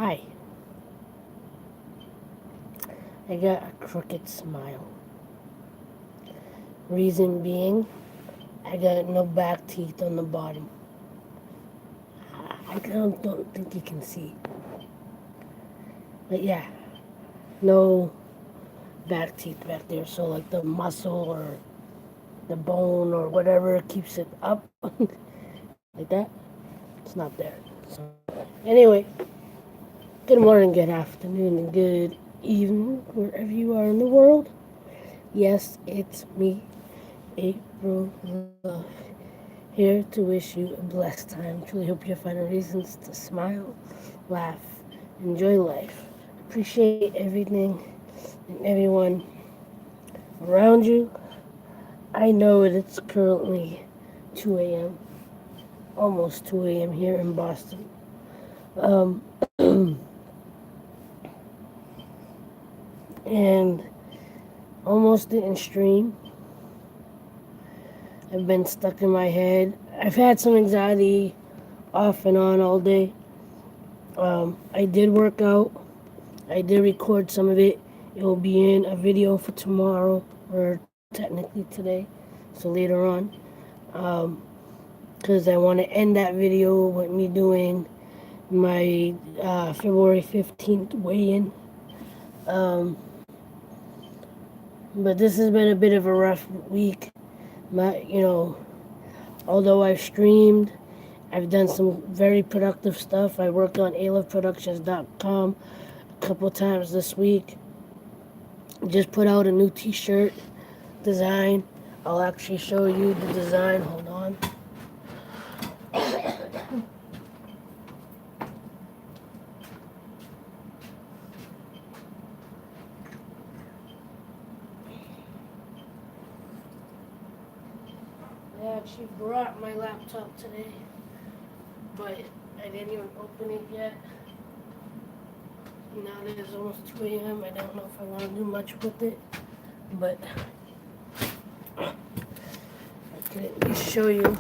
Hi. I got a crooked smile. Reason being, I got no back teeth on the bottom. I don't think you can see. But yeah, no back teeth back there. So like the muscle or the bone or whatever keeps it up like that, it's not there. So anyway, good morning, good afternoon, and good evening, wherever you are in the world. Yes, it's me, April Love, here to wish you a blessed time. Truly hope you're finding reasons to smile, laugh, enjoy life. Appreciate everything and everyone around you. I know it's currently 2 a.m., almost 2 a.m. here in Boston. Um, and almost didn't stream. I've been stuck in my head. I've had some anxiety off and on all day. I did work out. I did record some of it. It will be in a video for tomorrow, or technically today, so later on. Because I want to end that video with me doing my February 15th weigh-in. Um, but this has been a bit of a rough week. Although I've streamed, I've done some very productive stuff. I worked on aloveproductions.com a couple times this week. Just put out a new t-shirt design. I'll actually show you the design. Hold on. I actually brought my laptop today, but I didn't even open it yet. Now that it's almost 2 a.m., I don't know if I want to do much with it, but I can at least show you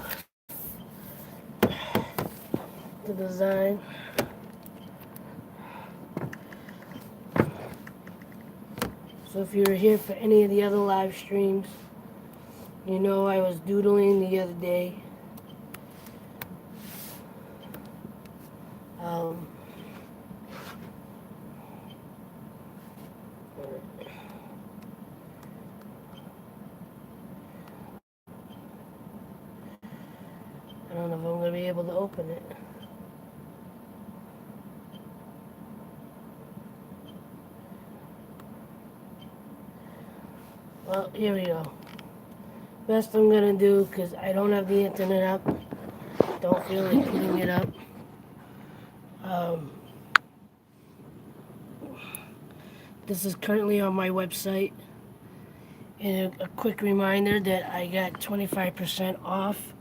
the design. So if you were here for any of the other live streams, you know I was doodling the other day. Um, I don't know if I'm going to be able to open it. Well, here we go. Best I'm going to do, because I don't have the internet up. Don't feel like putting it up. This is currently on my website. And a quick reminder that I got 25% off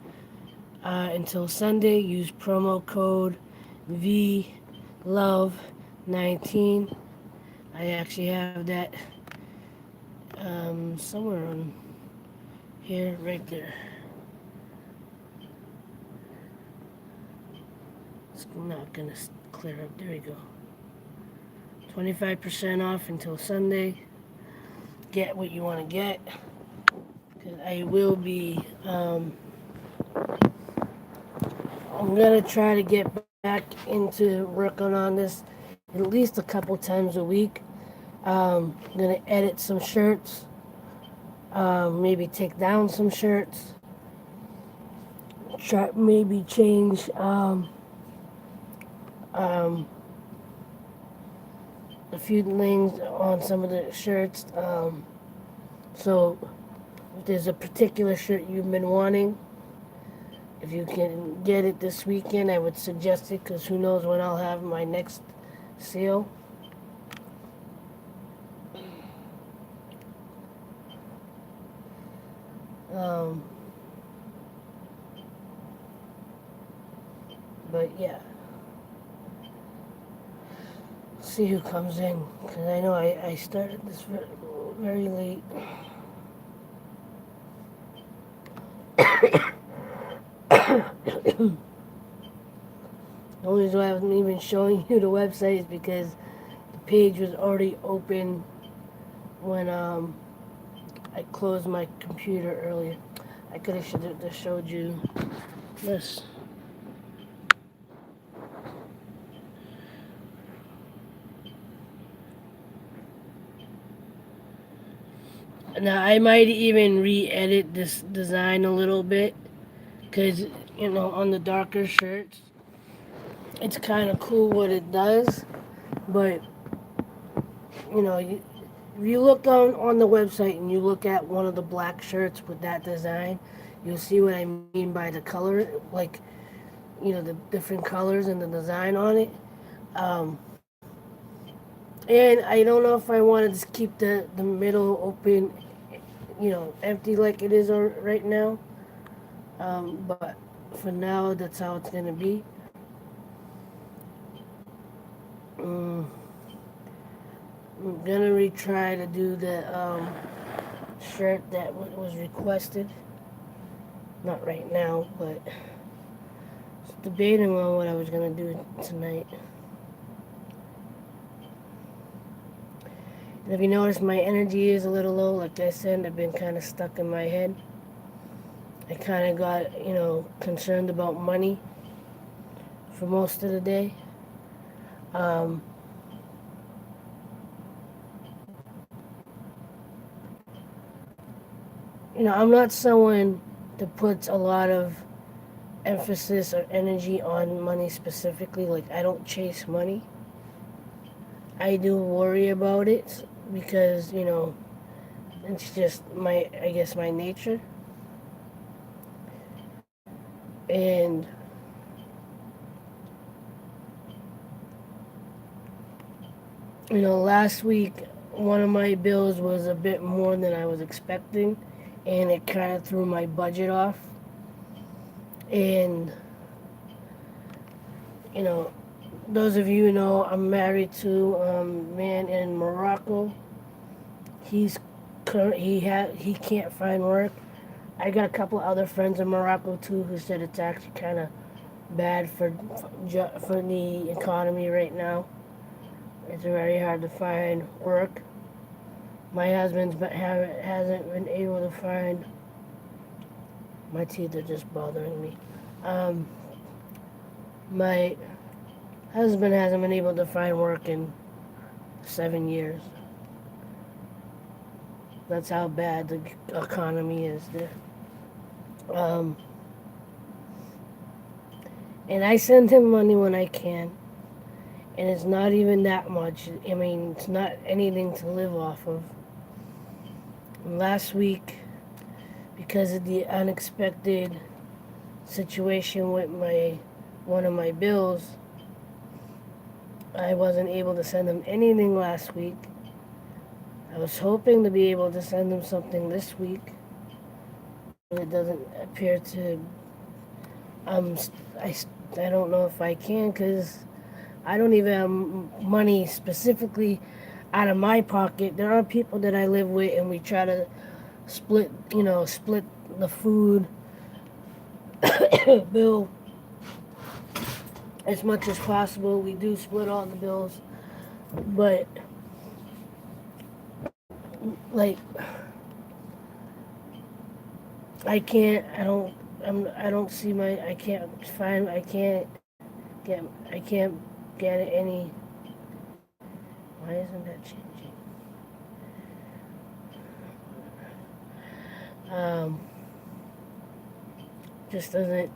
until Sunday. Use promo code VLOVE19. I actually have that somewhere on here, right there. It's not gonna clear up. There we go. 25% off until Sunday. Get what you want to get. Cause I will be. I'm gonna try to get back into working on this at least a couple times a week. I'm gonna edit some shirts. Maybe take down some shirts. Maybe change a few things on some of the shirts. So if there's a particular shirt you've been wanting, if you can get it this weekend, I would suggest it, because who knows when I'll have my next sale. But yeah, see who comes in, because I know I started this very late. The only reason why I wasn't even showing you the website is because the page was already open when I closed my computer earlier. I could have should have showed you this. Now I might even re-edit this design a little bit because on the darker shirts, it's kind of cool what it does. But if you look on the website and you look at one of the black shirts with that design, you'll see what I mean by the color, like the different colors and the design on it. Um, and I don't know if I want to just keep the middle open, empty like it is right now. But for now, that's how it's gonna be. Mm, I'm gonna retry to do the shirt that was requested. Not right now, but debating on what I was gonna do tonight. And if you notice, my energy is a little low. Like I said, I've been kind of stuck in my head. I kind of got, concerned about money for most of the day. Um, I'm not someone that puts a lot of emphasis or energy on money specifically. Like, I don't chase money. I do worry about it because, it's just I guess, my nature. And, last week, one of my bills was a bit more than I was expecting, and it kind of threw my budget off. And, you know, those of you who know, I'm married to a man in Morocco. He's he can't find work. I got a couple other friends in Morocco too who said it's actually kind of bad for the economy right now. It's very hard to find work. My husband's hasn't been able to find. My teeth are just bothering me. Um, my husband hasn't been able to find work in 7 years. That's how bad the economy is there. Um, and I send him money when I can, and it's not even that much. I mean, it's not anything to live off of. And last week, because of the unexpected situation with my one of my bills, I wasn't able to send him anything last week. I was hoping to be able to send him something this week, but it doesn't appear to. Um, I, I don't know if I can because I don't even have money specifically out of my pocket. There are people that I live with, and we try to split the food bill as much as possible. We do split all the bills, but like I can't. I don't. I don't see my. I can't find. I can't get. I can't get any. Why isn't that changing? Um, just doesn't.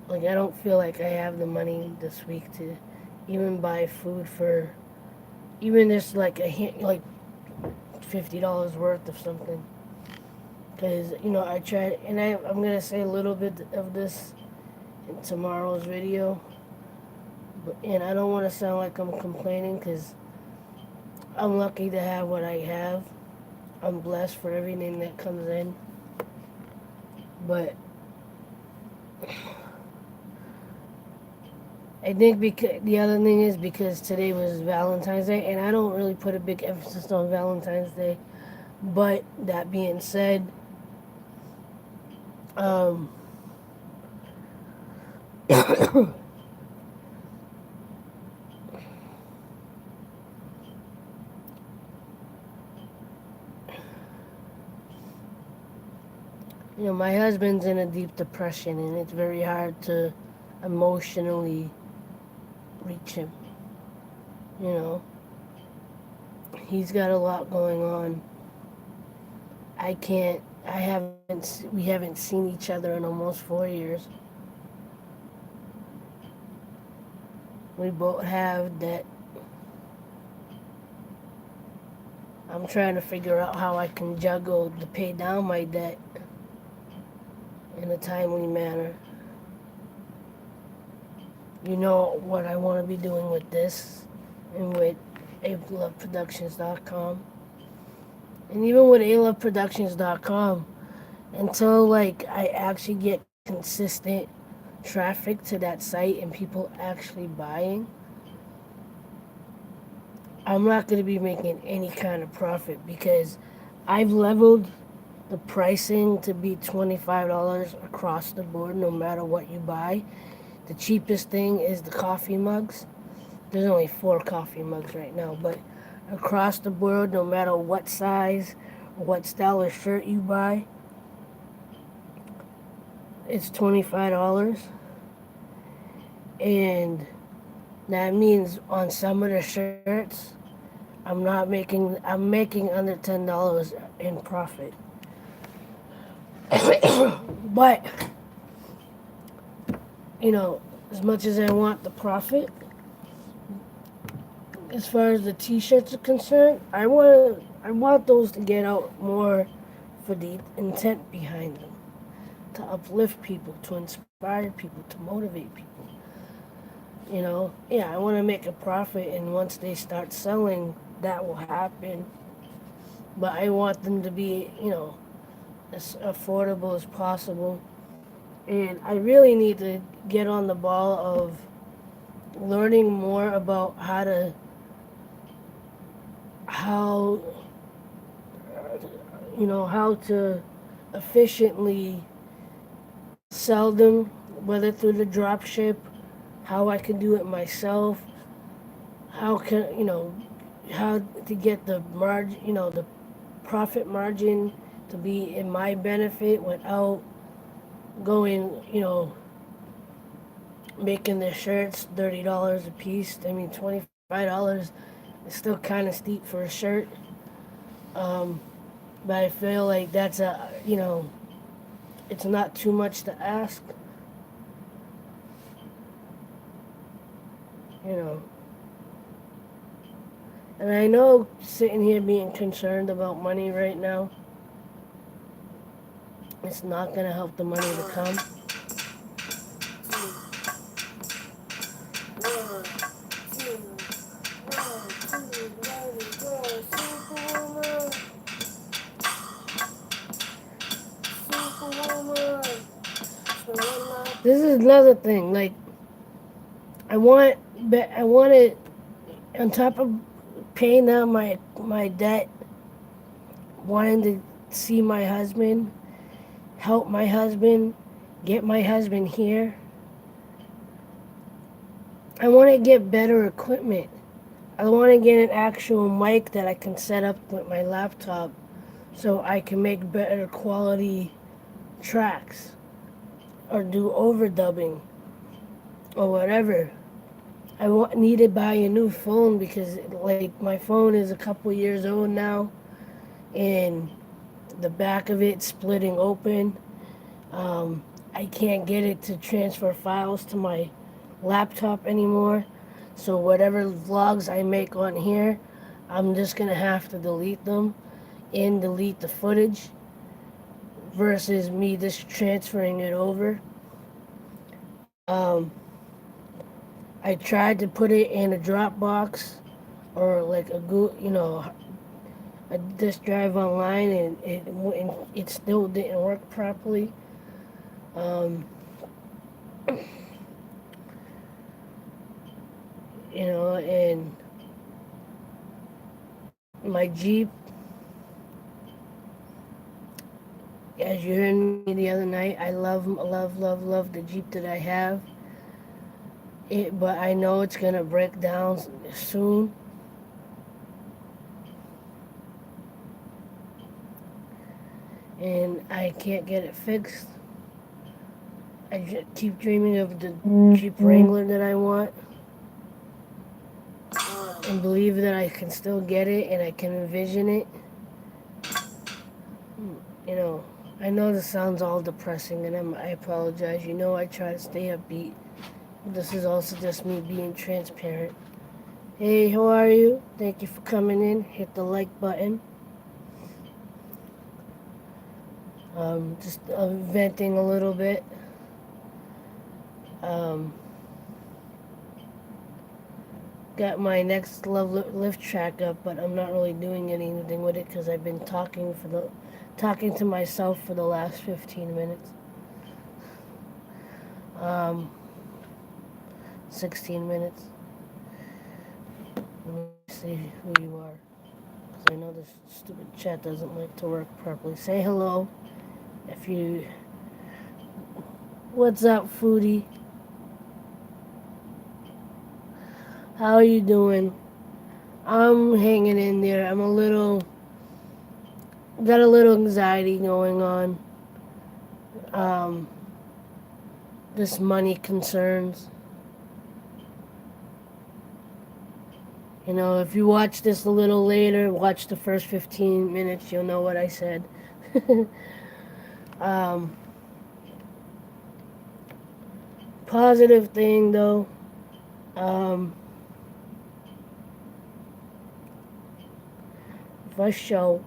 Like I don't feel like I have the money this week to even buy food for. Even just like like $50 worth of something. Because I tried, and I'm gonna say a little bit of this in tomorrow's video. And I don't want to sound like I'm complaining because I'm lucky to have what I have. I'm blessed for everything that comes in. But I think because the other thing is because today was Valentine's Day, and I don't really put a big emphasis on Valentine's Day. But that being said, um, my husband's in a deep depression, and it's very hard to emotionally reach him. You know, he's got a lot going on. I can't. I haven't. We haven't seen each other in almost 4 years. We both have that. I'm trying to figure out how I can juggle to pay down my debt in a timely manner. You know what I want to be doing with this and with aloveproductions.com. And even with aloveproductions.com, until like I actually get consistent traffic to that site and people actually buying, I'm not going to be making any kind of profit because I've leveled the pricing to be $25 across the board no matter what you buy. The cheapest thing is the coffee mugs. There's only 4 coffee mugs right now, but across the board, no matter what size or what style of shirt you buy, it's $25. And that means on some of the shirts, I'm making under $10 in profit. But as much as I want the profit, as far as the t-shirts are concerned, I want those to get out more for the intent behind them, to uplift people, to inspire people, to motivate people. Yeah, I want to make a profit, and once they start selling, that will happen. But I want them to be, as affordable as possible. And I really need to get on the ball of learning more about how how to efficiently sell them, whether through the drop ship, how I can do it myself, how can how to get the margin, the profit margin to be in my benefit without going, making the shirts $30 a piece. I mean, $25 is still kind of steep for a shirt. Um, but I feel like that's it's not too much to ask. You know, and I know sitting here being concerned about money right now, it's not gonna help the money to come. This is another thing. Like, I want it on top of paying down my debt, wanting to see my husband, help my husband, get my husband here. I want to get better equipment. I want to get an actual mic that I can set up with my laptop so I can make better quality tracks or do overdubbing or whatever. Need to buy a new phone because like my phone is a couple years old now and the back of it splitting open. I can't get it to transfer files to my laptop anymore. So whatever vlogs I make on here, I'm just gonna have to delete them and delete the footage versus me just transferring it over. Um, I tried to put it in a Dropbox or like a a disk drive online, and it still didn't work properly. Um, and my Jeep, as you heard me the other night, I love the Jeep that I have. But I know it's gonna break down soon. and I can't get it fixed. I just keep dreaming of the Jeep Wrangler that I want, and believe that I can still get it and I can envision it. You know, I know this sounds all depressing, and I apologize. You know, I try to stay upbeat. This is also just me being transparent. Hey, how are you? Thank you for coming in. Hit the like button. Just venting a little bit. Um, got my next love lift track up, but I'm not really doing anything with it because I've been talking to myself for the last 15 minutes. Um, 16 minutes. Let me see who you are, because I know this stupid chat doesn't like to work properly. Say hello if you. What's up, foodie? How are you doing? I'm hanging in there. Got a little anxiety going on. Um, this money concerns. You know, if you watch this a little later, watch the first 15 minutes, you'll know what I said. um, Positive thing though. Um, for show,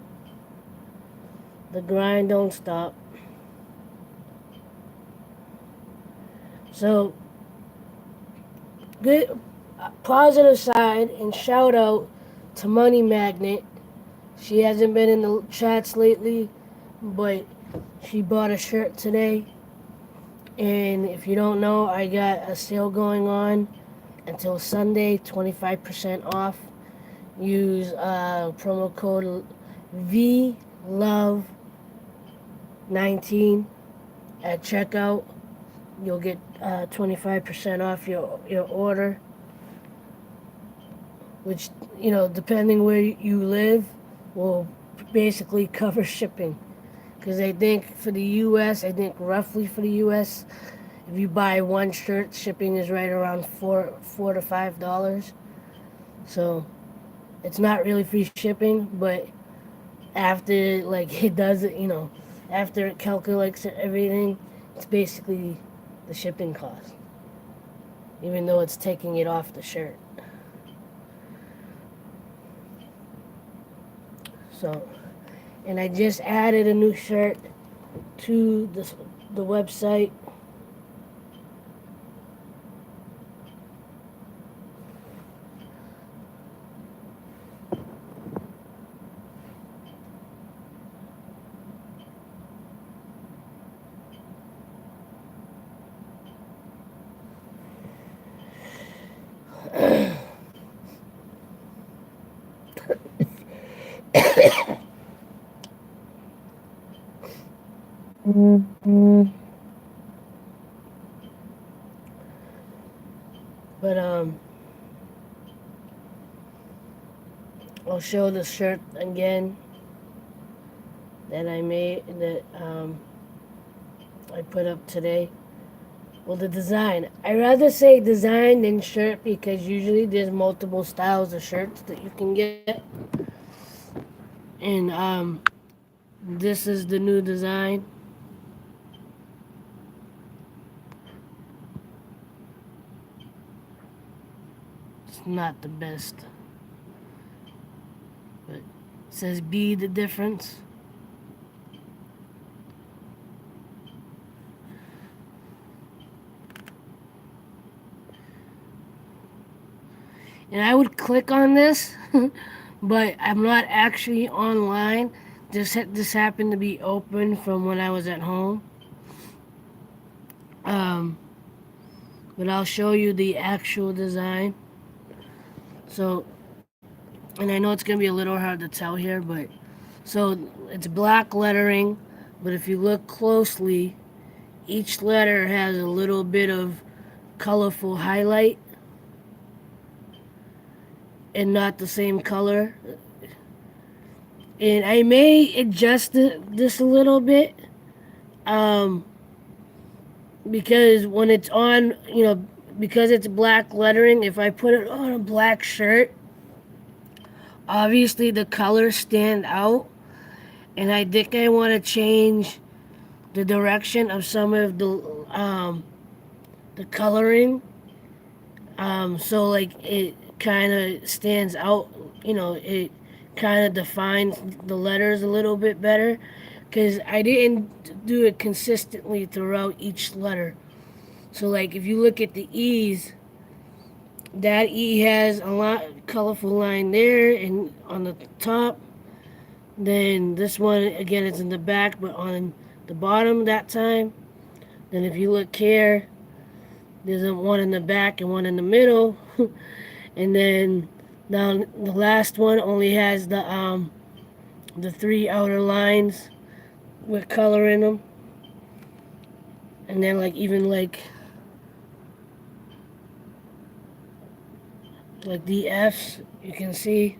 the grind don't stop. So, good, positive side, and shout out to Money Magnet. She hasn't been in the chats lately, but she bought a shirt today. And if you don't know, I got a sale going on until Sunday, 25% off. Use promo code VLOVE19 at checkout. You'll get 25% off your order, which, you know, depending where you live, will basically cover shipping. Because I think for the U.S., I think roughly for the U.S., if you buy one shirt, shipping is right around four to $5. So it's not really free shipping, but after like it does it, you know, after it calculates everything, it's basically the shipping cost, even though it's taking it off the shirt. So, and I just added a new shirt to the website. But I'll show the shirt again that I made that I put up today. Well, the design. I rather say design than shirt because usually there's multiple styles of shirts that you can get. And this is the new design. It's not the best, but it says be the difference. And I would click on this, but I'm not actually online. This happened to be open from when I was at home. Um, but I'll show you the actual design. So, and I know it's gonna be a little hard to tell here, but so it's black lettering, but if you look closely, each letter has a little bit of colorful highlight and not the same color. And I may adjust this a little bit, um, because when it's on, because it's black lettering, if I put it on a black shirt, obviously the colors stand out. And I think I want to change the direction of some of the coloring, so like it kind of stands out. It kind of defines the letters a little bit better, because I didn't do it consistently throughout each letter. So like if you look at the E's, that E has a lot colorful line there and on the top. Then this one again is in the back, but on the bottom that time. Then if you look here, there's one in the back and one in the middle. And then now the last one only has the three outer lines with color in them. And then like even like the F's, you can see.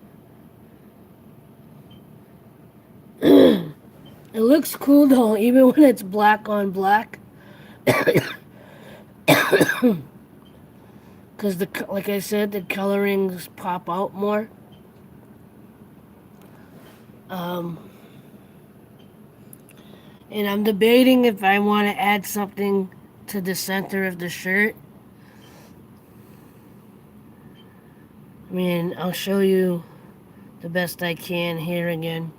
It looks cool though, even when it's black on black. Because like I said, the colorings pop out more. Um, and I'm debating if I want to add something to the center of the shirt. I mean, I'll show you the best I can here again.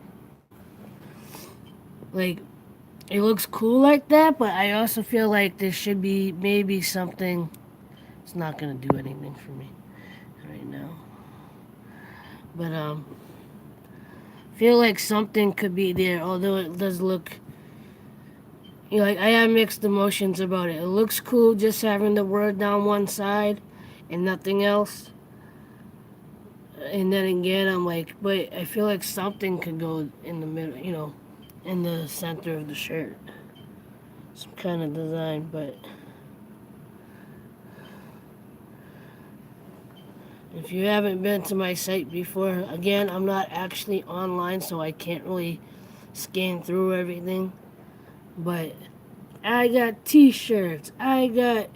Like, it looks cool like that, but I also feel like there should be maybe something. It's not gonna do anything for me right now, but feel like something could be there. Although it does look, like I have mixed emotions about it. It looks cool just having the word down one side and nothing else. And then again, I'm like, but I feel like something could go in the middle, in the center of the shirt. Some kind of design, but if you haven't been to my site before, again, I'm not actually online, so I can't really scan through everything. But I got t-shirts. I got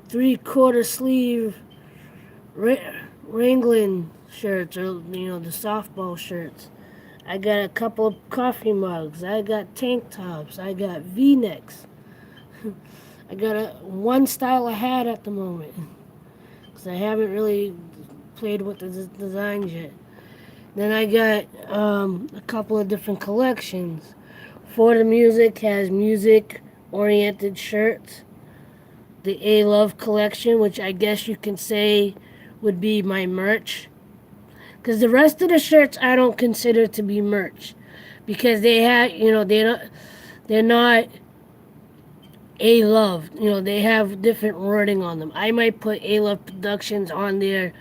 three-quarter sleeve Wrangling shirts, or the softball shirts. I got a couple of coffee mugs. I got tank tops. I got V-necks. I got one style of hat at the moment, because I haven't really played with the designs yet. Then I got a couple of different collections. For the Music has music-oriented shirts. The A Love collection, which I guess you can say would be my merch. Because the rest of the shirts I don't consider to be merch. Because they have, they're not A Love. They have different wording on them. I might put A Love Productions on there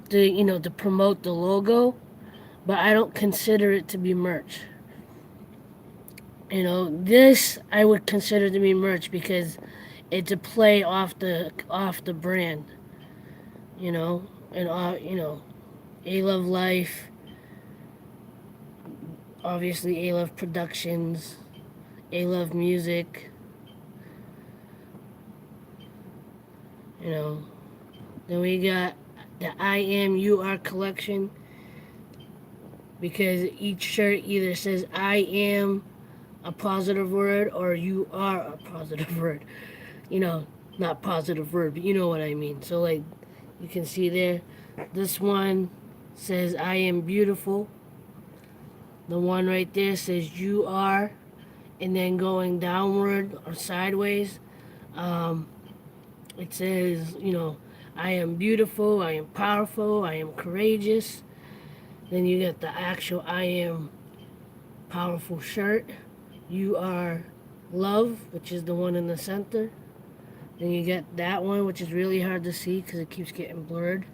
to promote the logo, but I don't consider it to be merch. This I would consider to be merch because it's a play off the brand. And A Love Life, obviously A Love Productions, A Love Music. You know, then we got the I Am You Are collection, because each shirt either says I am a positive word or you are a positive word. You know, not positive word, but you know what I mean. So, like, you can see there, this one says I am beautiful. The one right there says you are. And then going downward or sideways, um, it says, I am beautiful, I am powerful, I am courageous. Then you get the actual I am powerful shirt. You are love, which is the one in the center. Then you get that one, which is really hard to see because it keeps getting blurred.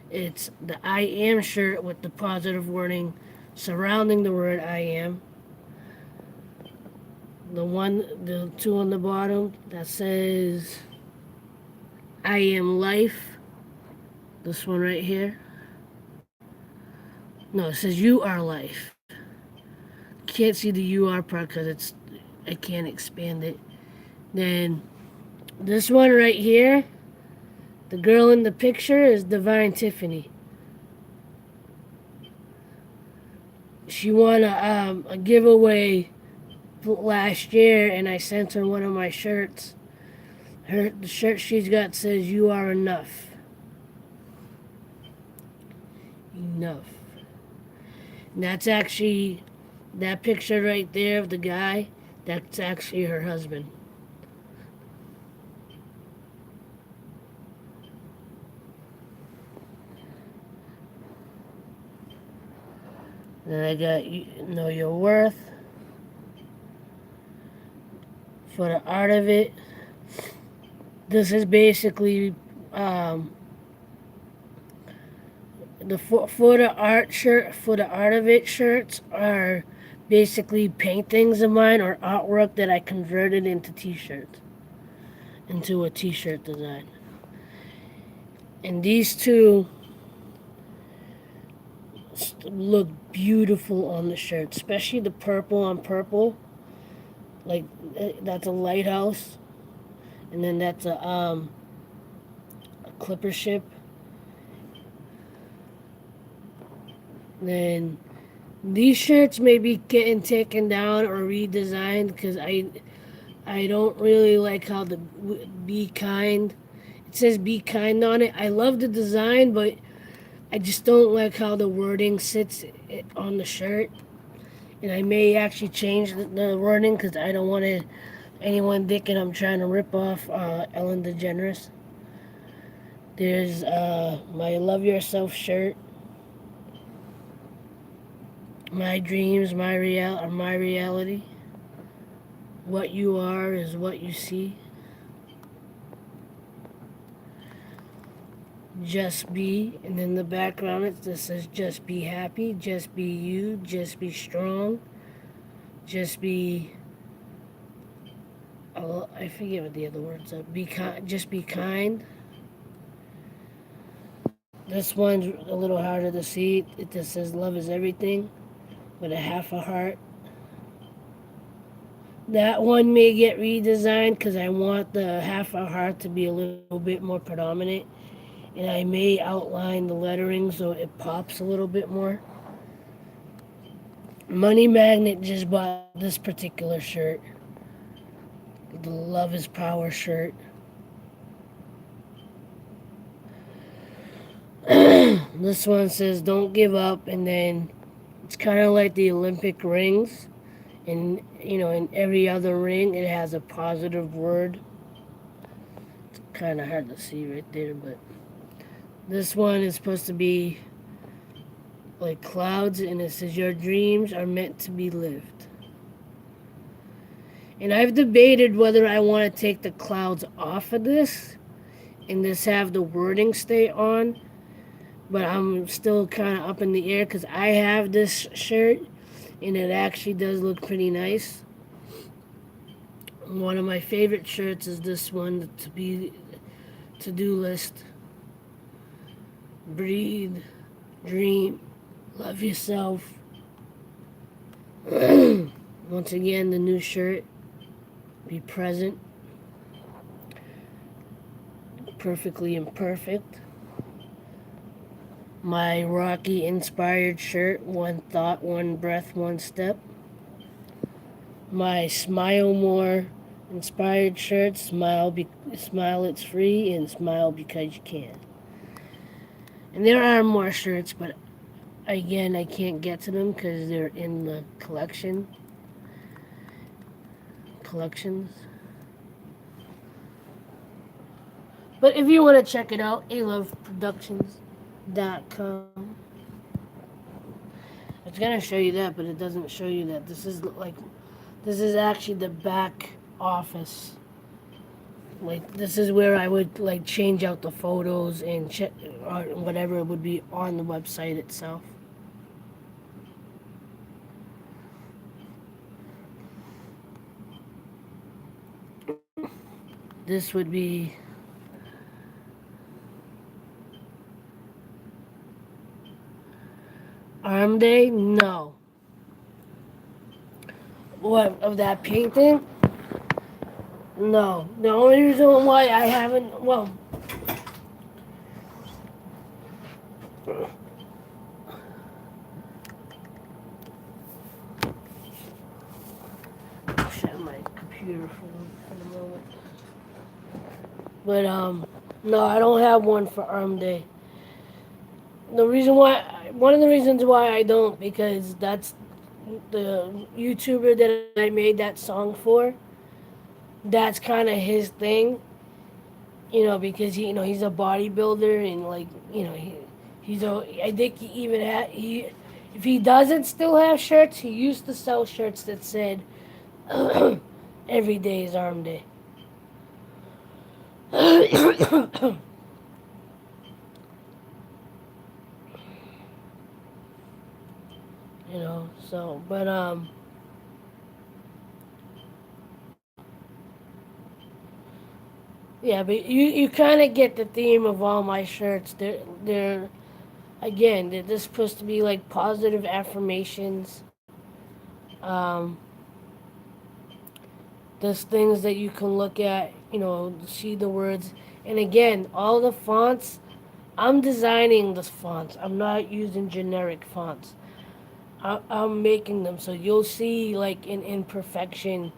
It's the I am shirt with the positive wording surrounding the word I am. The two on the bottom that says I am life. This one right here. No, it says you are life. Can't see the you are part because I can't expand it. Then this one right here, the girl in the picture is Divine Tiffany. She won a giveaway last year, and I sent her one of my shirts. The shirt she's got says "You are enough." Enough. And that's actually that picture right there of the guy. That's actually her husband. Then I got you know your worth for the art of it. This is basically um, for the art shirt for the art of it shirts are basically paintings of mine or artwork that I converted into t-shirts into a t-shirt design. And these two look beautiful on the shirt, especially the purple on purple. Like that's a lighthouse, and then that's a clipper ship. Then these shirts may be getting taken down or redesigned because I don't really like how the be kind. It says be kind on it. I love the design, but I just don't like how the wording sits on the shirt. And I may actually change the wording because I don't want anyone thinking I'm trying to rip off Ellen DeGeneres. There's my Love Yourself shirt. My dreams, my reality. What you are is what you see. Just be, and in the background it just says just be happy, just be you, just be strong, just be. Oh, I forget what the other words are. Be kind, just be kind. This one's a little harder to see. It just says love is everything with a half a heart. That one may get redesigned because I want the half a heart to be a little bit more predominant. And I may outline the lettering so it pops a little bit more. Money Magnet just bought this particular shirt. The Love is Power shirt. This one says don't give up, and then it's kind of like the Olympic rings. And, in every other ring, it has a positive word. It's kind of hard to see right there, but this one is supposed to be like clouds, and it says your dreams are meant to be lived. And I've debated whether I want to take the clouds off of this and just have the wording stay on, but I'm still kind of up in the air because I have this shirt and it actually does look pretty nice. One of my favorite shirts is this one, the to-do list. Breathe, dream, love yourself. Once again, the new shirt. Be present. Perfectly imperfect. My Rocky inspired shirt. One thought, one breath, one step. My Smile More inspired shirt. Smile it's free, and smile because you can. And there are more shirts, but again, I can't get to them because they're in the collections. But if you want to check it out, aloveproductions.com. It's gonna show you that, but it doesn't show you that. This is actually the back office. Like, this is where I would like change out the photos and check or whatever would be on the website itself. This would be Arm Day? No. What, of that painting? No. The only reason why I haven't, well, shut my computer for a moment. But, no, I don't have one for Arm Day. The reason why, one of the reasons why I don't, because that's the YouTuber that I made that song for. That's kind of his thing, because he's a bodybuilder and like he's a. I think he even if he doesn't still have shirts, he used to sell shirts that said "Every day is Arm Day." So but yeah, but you kind of get the theme of all my shirts. They're again, they're just supposed to be like positive affirmations. Um, there's things that you can look at, see the words. And again, all the fonts, I'm designing the fonts. I'm not using generic fonts. I'm making them so you'll see like an imperfection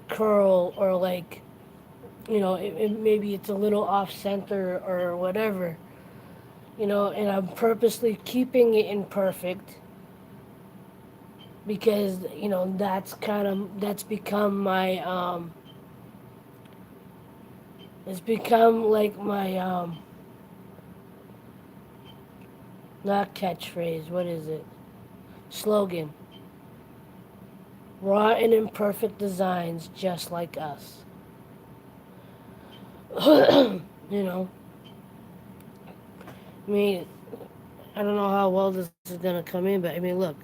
curl or like, maybe it's a little off center or whatever, and I'm purposely keeping it imperfect because that's become my it's become like my not catchphrase, what is it, slogan: raw and imperfect designs just like us. you know I mean, I don't know how well this is gonna come in, but I mean, look,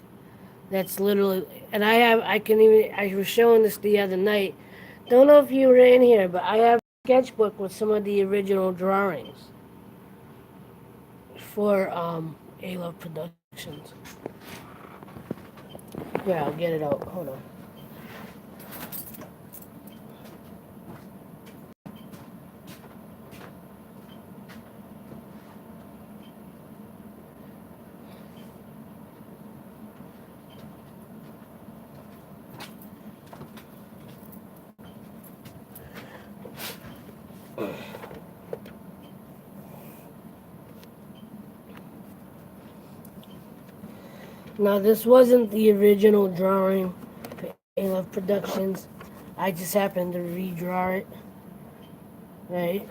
that's literally, and I was showing this the other night. Don't know if you were in here, but I have a sketchbook with some of the original drawings for Love Productions. Yeah, I'll get it out. Hold on. Now, this wasn't the original drawing for Love Productions. I just happened to redraw it. Right?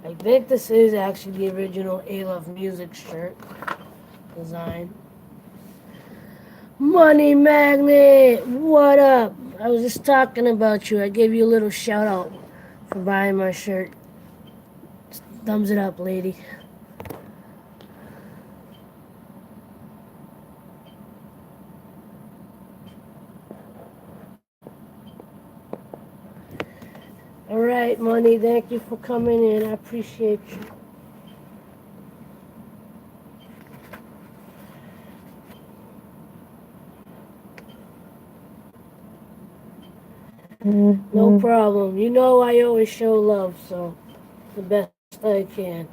I think this is actually the original A Love Music shirt design. Money Magnet! What up? I was just talking about you. I gave you a little shout out for buying my shirt. Thumbs it up, lady. All right, Money, thank you for coming in. I appreciate you. No problem. You know I always show love, so the best I can.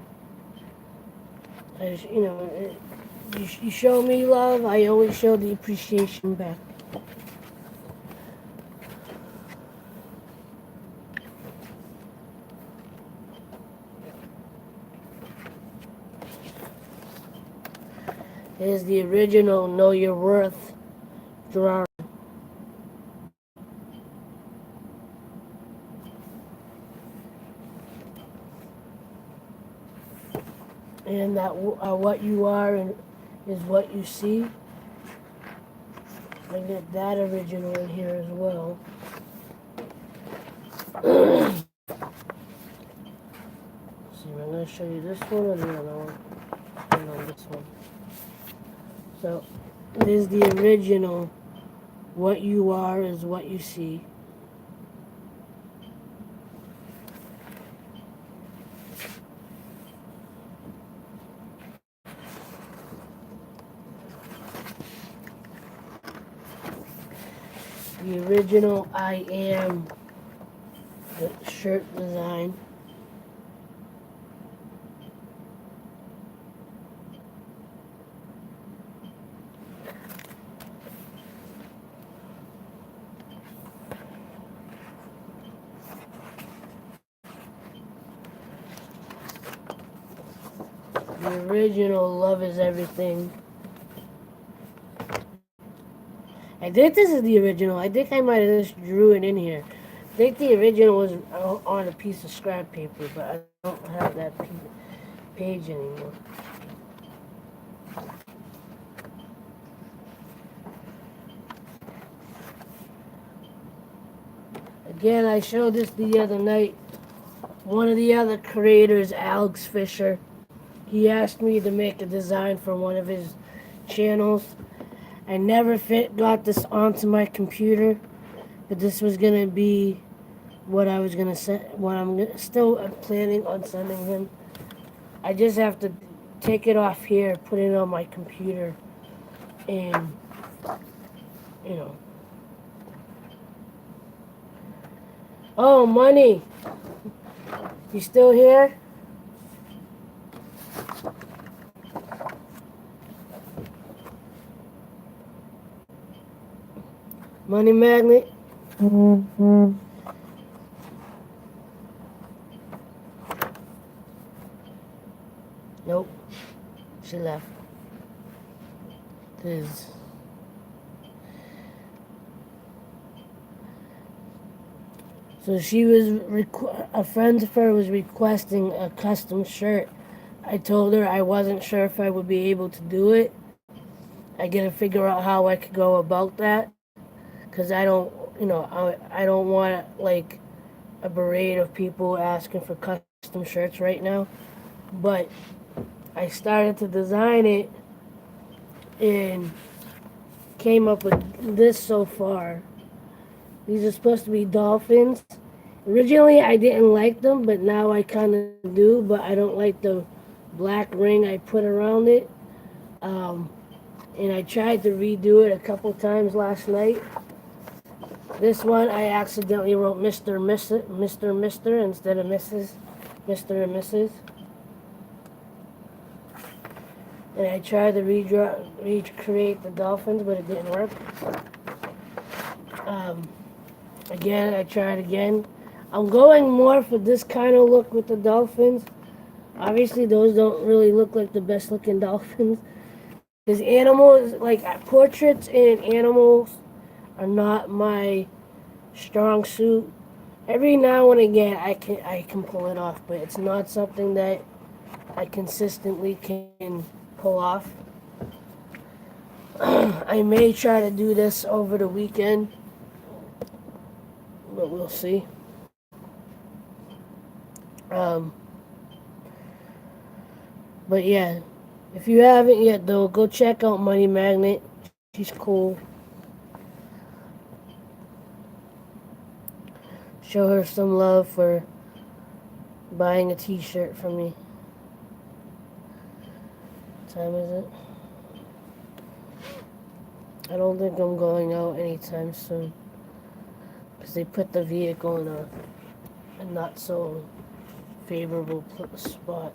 You show me love, I always show the appreciation back. Here's the original Know Your Worth drawing. And that what you are and is what you see. I get that original in here as well. See, I'm going to show you this one or the other one. No, this one. So, there's the original. What you are is what you see. The original I Am the shirt design. The original Love is Everything. I think this is the original. I think I might have just drew it in here. I think the original was on a piece of scrap paper, but I don't have that page anymore. Again, I showed this the other night. One of the other creators, Alex Fisher, he asked me to make a design for one of his channels. I never got this onto my computer, but this was gonna be what I was gonna send. What I'm still planning on sending him. I just have to take it off here, put it on my computer, and you know. Oh, Money, you still here? Money Magnet. Nope, she left. This. So she was a friend of hers was requesting a custom shirt. I told her I wasn't sure if I would be able to do it. I gotta figure out how I could go about that, cause I don't, I don't want like a parade of people asking for custom shirts right now. But I started to design it and came up with this so far. These are supposed to be dolphins. Originally, I didn't like them, but now I kind of do. But I don't like the black ring I put around it. And I tried to redo it a couple times last night. This one, I accidentally wrote Mr. Mr. instead of Mrs. Mr. and Mrs. And I tried to recreate the dolphins, but it didn't work. Again, I tried again. I'm going more for this kind of look with the dolphins. Obviously, those don't really look like the best looking dolphins. Because animals, like portraits and animals, are not my strong suit. Every now and again, I can pull it off, but it's not something that I consistently can pull off. I may try to do this over the weekend, but we'll see. But yeah, if you haven't yet though, go check out Money Magnet. She's cool. Show her some love for buying a t-shirt from me. What time is it? I don't think I'm going out anytime soon. Because they put the vehicle in a not so favorable spot.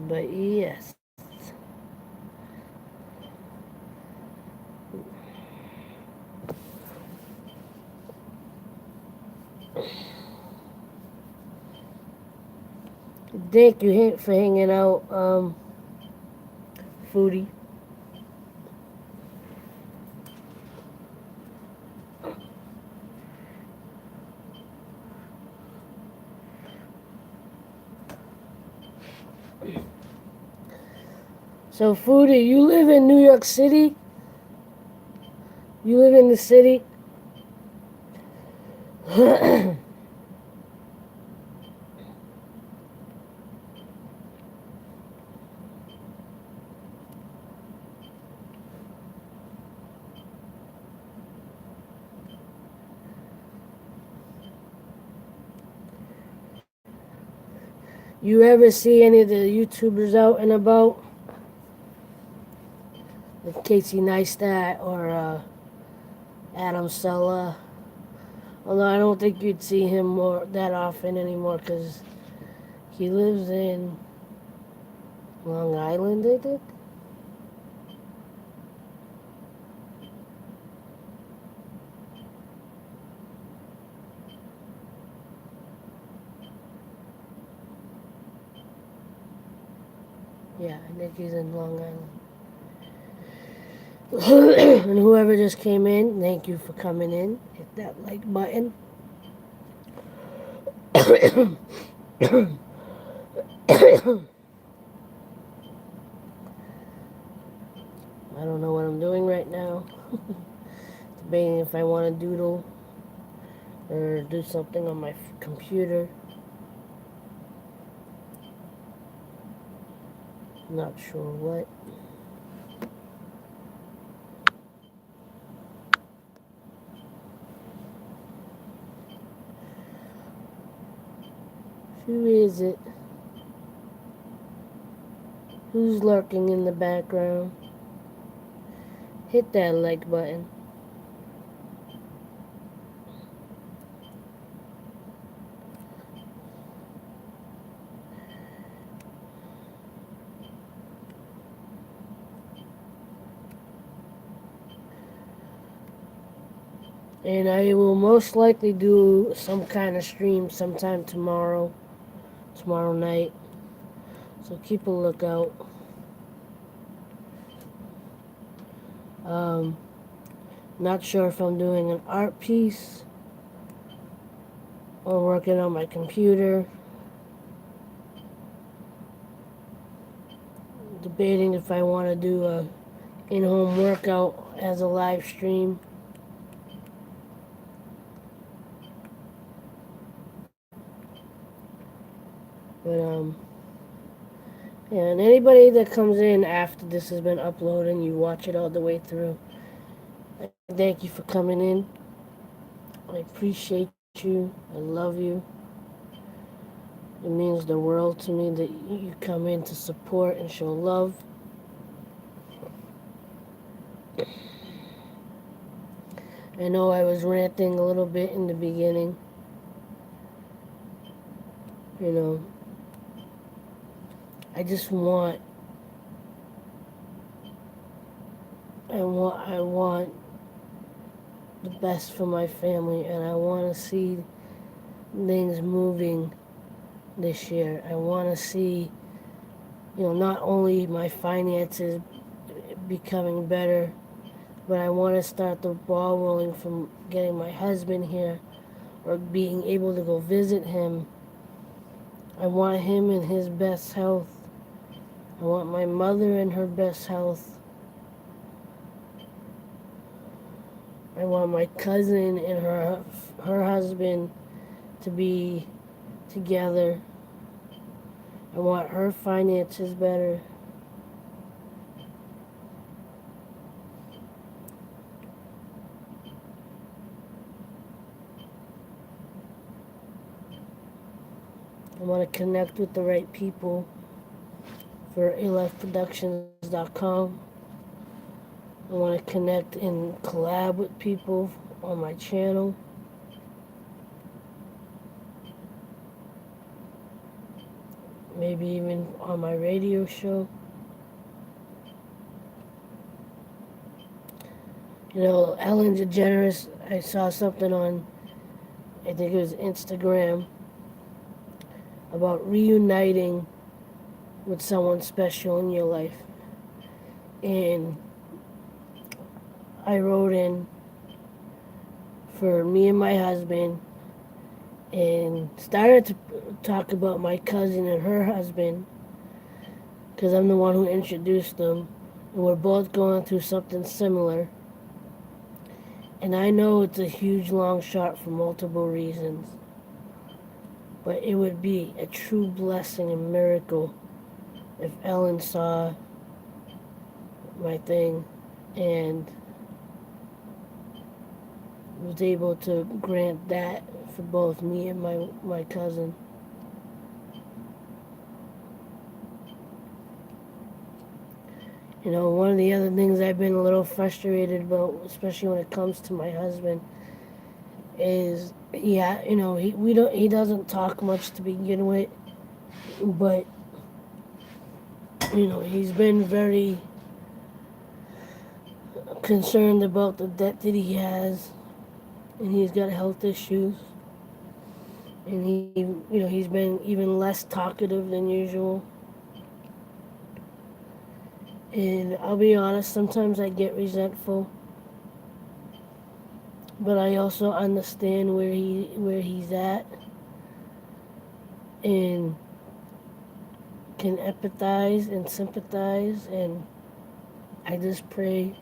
But yes. Thank you for hanging out, Foodie. So, Foodie, you live in New York City? You live in the city? You ever see any of the YouTubers out and about? Like Casey Neistat or Adam Sella? Although I don't think you'd see him more that often anymore because he lives in Long Island, I think. Yeah, I think he's in Long Island. And whoever just came in, thank you for coming in. Hit that like button. I don't know what I'm doing right now. Debating if I want to doodle or do something on my computer. Not sure what. Who is it? Who's lurking in the background? Hit that like button. And I will most likely do some kind of stream sometime tomorrow night. So keep a lookout. Um, Not sure if I'm doing an art piece or working on my computer. Debating if I want to do a in-home workout as a live stream. But yeah, and anybody that comes in after this has been uploaded and you watch it all the way through, I thank you for coming in. I appreciate you. I love you. It means the world to me that you come in to support and show love. I know I was ranting a little bit in the beginning. You know, I just I want the best for my family, and I want to see things moving this year. I want to see, not only my finances becoming better, but I want to start the ball rolling from getting my husband here or being able to go visit him. I want him in his best health. I want my mother in her best health. I want my cousin and her husband to be together. I want her finances better. I want to connect with the right people for aloveproductions.com. I want to connect and collab with people on my channel. Maybe even on my radio show. Ellen DeGeneres, I saw something on, I think it was Instagram, about reuniting with someone special in your life. And I wrote in for me and my husband and started to talk about my cousin and her husband because I'm the one who introduced them. And we're both going through something similar. And I know it's a huge long shot for multiple reasons. But it would be a true blessing and miracle if Ellen saw my thing and was able to grant that for both me and my cousin. One of the other things I've been a little frustrated about, especially when it comes to my husband, is he doesn't talk much to begin with, but he's been very concerned about the debt that he has, and he's got health issues, and he's been even less talkative than usual. And I'll be honest, sometimes I get resentful, but I also understand where he's at, and can empathize and sympathize. And I just pray.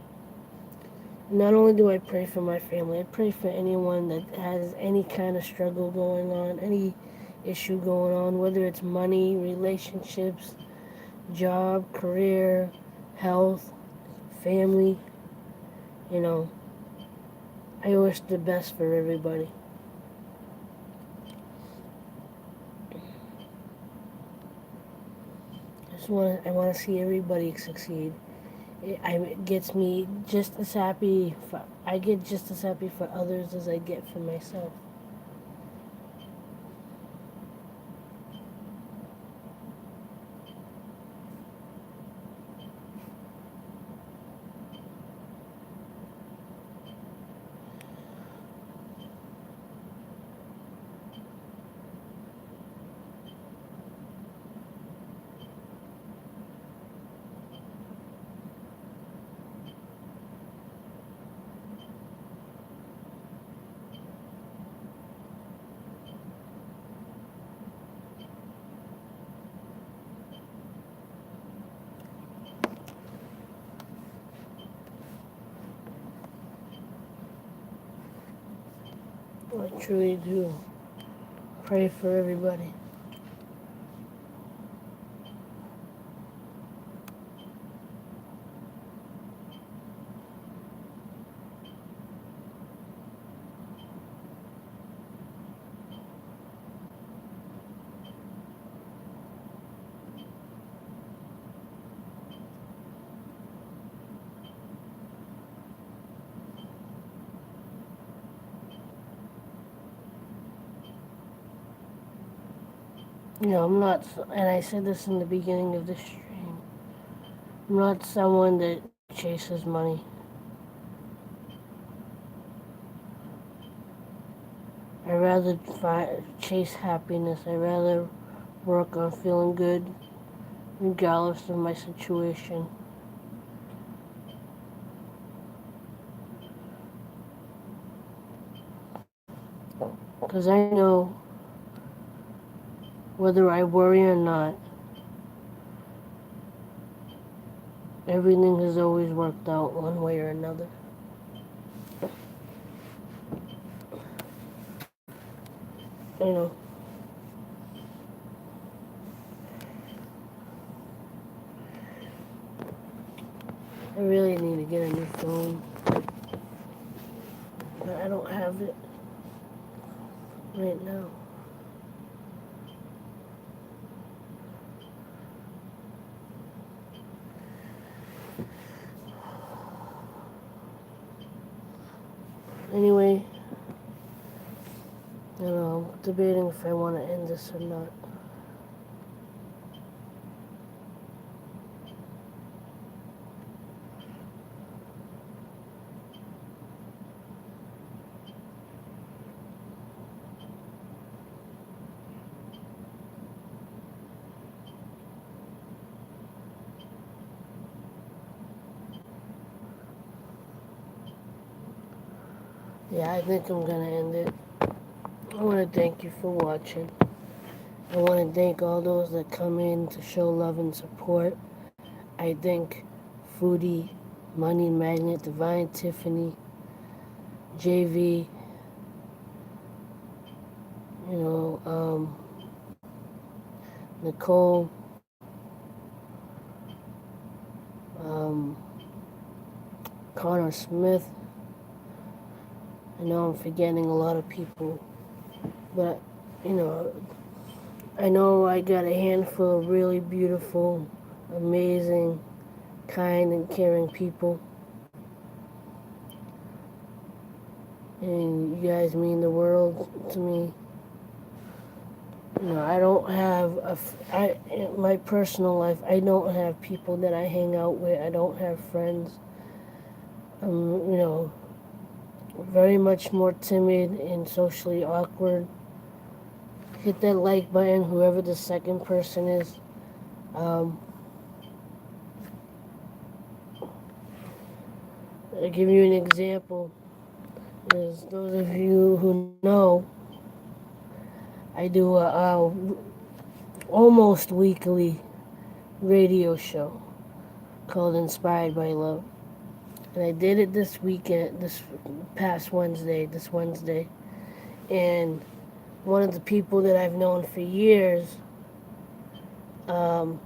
Not only do I pray for my family, I pray for anyone that has any kind of struggle going on, any issue going on, whether it's money, relationships, job, career, health, family. You know, I wish the best for everybody. I want to see everybody succeed. It gets me just as happy. I get just as happy for others as I get for myself. I truly do pray for everybody. I'm not, and I said this in the beginning of this stream, I'm not someone that chases money. I rather chase happiness. I rather work on feeling good, regardless of my situation. Because I know whether I worry or not, everything has always worked out one way or another. You know, I really need to get a new phone, but I don't have it right now. Anyway, I'm debating if I want to end this or not. Yeah, I think I'm gonna end it. I want to thank you for watching. I want to thank all those that come in to show love and support. I thank Foodie, Money Magnet, Divine Tiffany, JV, you know, Nicole, um, Connor Smith. I know I'm forgetting a lot of people, but you know, I know I got a handful of really beautiful, amazing kind and caring people, and you guys mean the world to me. I don't have in my personal life. I don't have people that I hang out with. I don't have friends. I'm, very much more timid and socially awkward. Hit that like button, whoever the second person is. Um, I'll give you an example. As those of you who know, I do a almost weekly radio show called Inspired by Love. And I did it this weekend, this past Wednesday, this Wednesday. And one of the people that I've known for years um,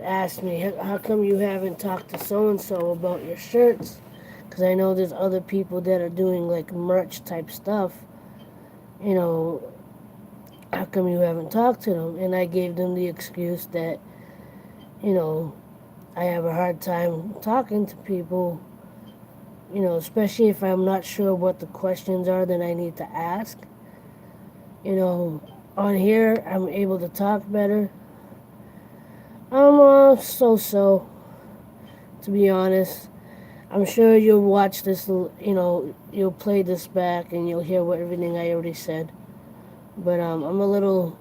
asked me, how come you haven't talked to so-and-so about your shirts? Because I know there's other people that are doing like merch type stuff. You know, how come you haven't talked to them? And I gave them the excuse that, you know, I have a hard time talking to people, especially if I'm not sure what the questions are that I need to ask. You know, on here, I'm able to talk better. I'm so, to be honest. I'm sure you'll watch this, you'll play this back and you'll hear what everything I already said. But I'm a little,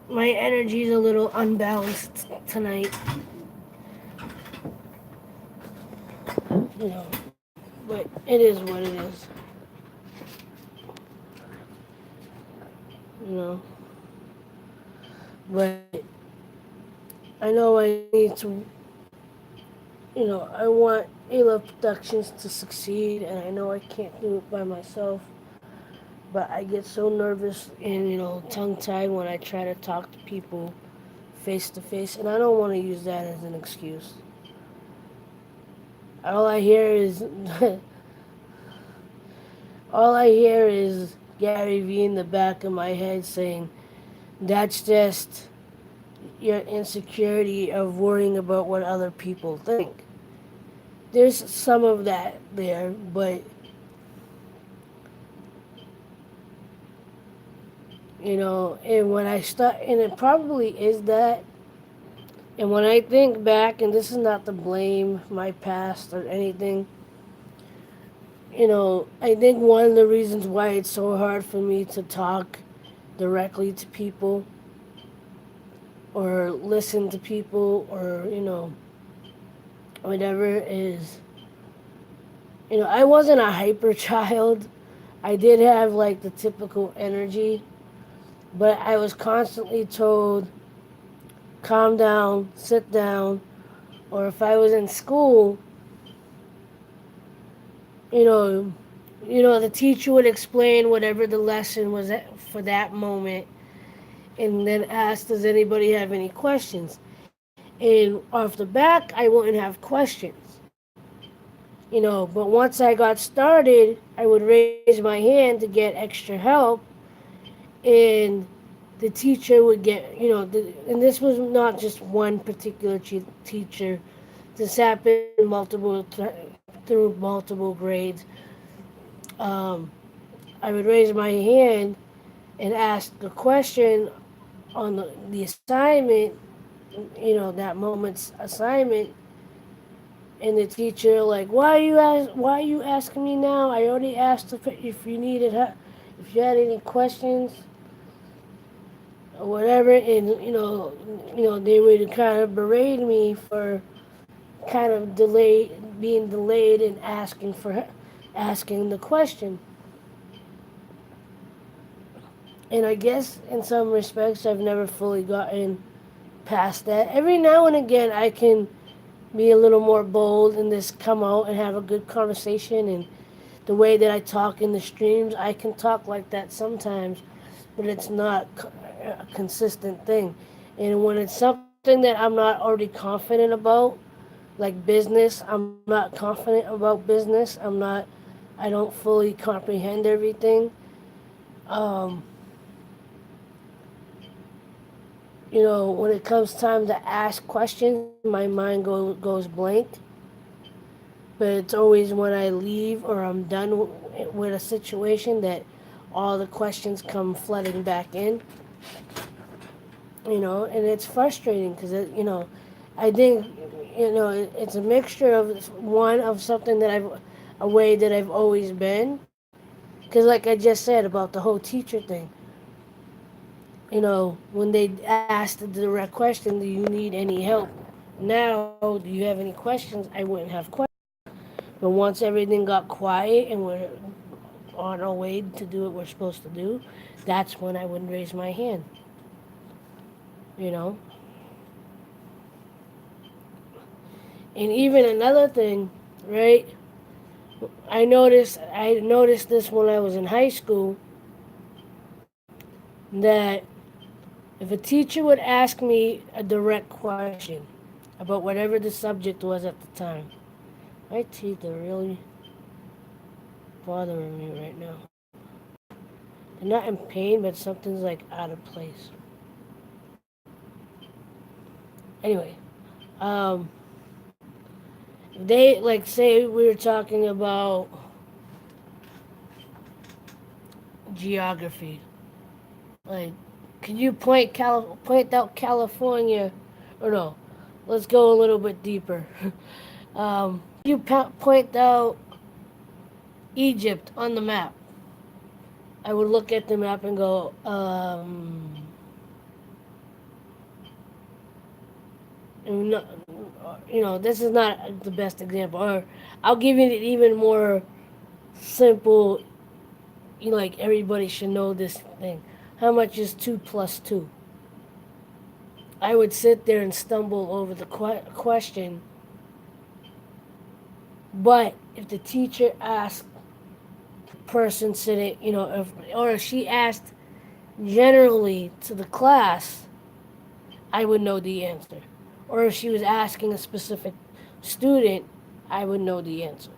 my energy's a little unbalanced tonight, you know. But it is what it is, you know. But I know I need to, I want Aloe Productions to succeed, and I know I can't do it by myself. But I get so nervous and, tongue tied when I try to talk to people face to face, and I don't want to use that as an excuse. All I hear is, all I hear is Gary Vee in the back of my head saying, "That's just your insecurity of worrying about what other people think." There's some of that there, but and when I start, and it probably is that. And when I think back, and this is not to blame my past or anything, I think one of the reasons why it's so hard for me to talk directly to people or listen to people or, whatever is, I wasn't a hyper child. I did have like the typical energy, but I was constantly told, calm down, sit down, or if I was in school, you know, the teacher would explain whatever the lesson was for that moment, and then ask, "Does anybody have any questions?" And off the back, I wouldn't have questions, But once I got started, I would raise my hand to get extra help, and the teacher would get, and this was not just one particular teacher. This happened through multiple grades. Um, I would raise my hand and ask a question on the assignment, that moment's assignment, and the teacher like, why are you asking me now? I already asked if you needed help, if you had any questions or whatever, and they would kind of berate me for kind of being delayed in asking the question. And I guess in some respects I've never fully gotten past that. Every now and again I can be a little more bold and just come out and have a good conversation, and the way that I talk in the streams, I can talk like that sometimes, but it's not a consistent thing. And when it's something that I'm not already confident about, like business, I'm not confident about business. I don't fully comprehend everything. Um, when it comes time to ask questions, my mind goes blank. But it's always when I leave or I'm done with a situation that all the questions come flooding back in. And it's frustrating because I think it's a mixture of one of something that a way that I've always been. Because like I just said about the whole teacher thing, when they asked the direct question, do you need any help? Now, do you have any questions? I wouldn't have questions. But once everything got quiet and we're on our way to do what we're supposed to do, that's when I would raise my hand. You know? And even another thing, right? I noticed this when I was in high school that if a teacher would ask me a direct question about whatever the subject was at the time, my teeth are really bothering me right now. They're not in pain, but something's like out of place. Anyway, um, they like say we were talking about geography. Like, can you point out California, or no? Let's go a little bit deeper. You point out Egypt on the map. I would look at the map and go, no, this is not the best example. Or I'll give you an even more simple, like everybody should know this thing. How much is 2 plus 2? I would sit there and stumble over the question, but if the teacher asked the person sitting, or if she asked generally to the class, I would know the answer. Or if she was asking a specific student, I would know the answer.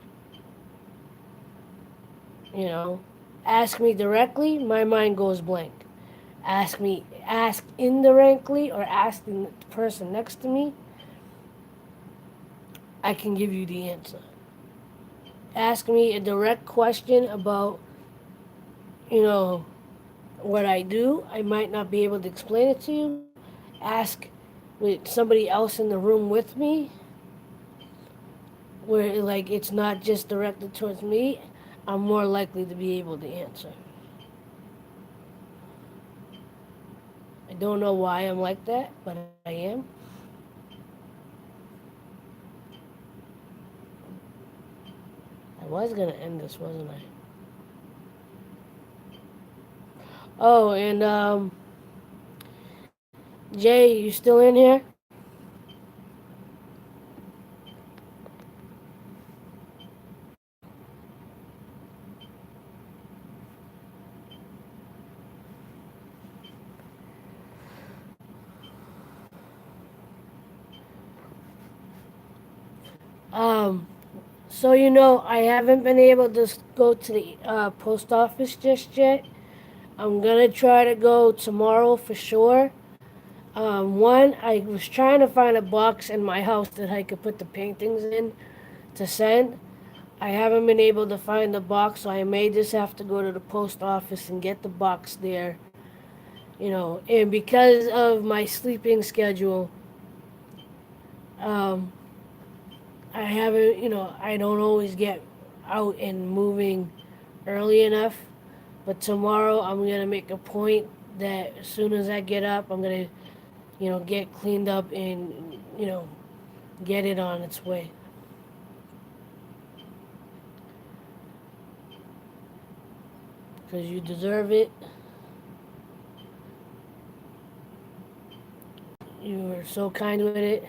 You know, ask me directly, my mind goes blank. Ask indirectly or ask the person next to me, I can give you the answer. Ask me a direct question about, you know, what I do, I might not be able to explain it to you. Ask with somebody else in the room with me, where like it's not just directed towards me, I'm more likely to be able to answer. I don't know why I'm like that, but I am. I was gonna end this, wasn't I? Oh, and Jay, you still in here? Um, so I haven't been able to go to the post office just yet. I'm gonna try to go tomorrow for sure. One, I was trying to find a box in my house that I could put the paintings in to send. I haven't been able to find the box, so I may just have to go to the post office and get the box there. And because of my sleeping schedule, um, I haven't, I don't always get out and moving early enough. But tomorrow, I'm gonna make a point that as soon as I get up, I'm gonna, get cleaned up and, get it on its way. Because you deserve it. You were so kind with it.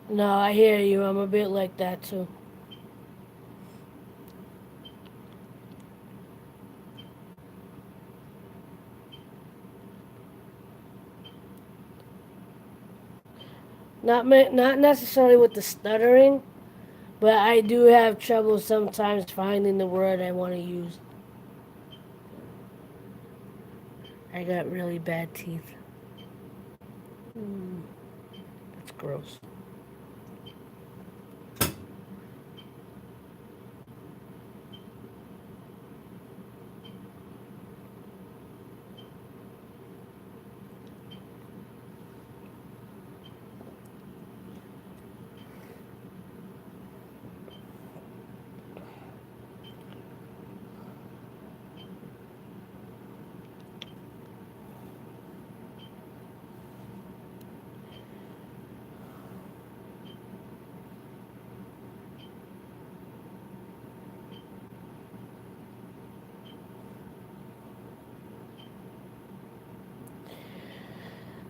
No, I hear you. I'm a bit like that too. Not necessarily with the stuttering, but I do have trouble sometimes finding the word I want to use. I got really bad teeth. Mm, that's gross.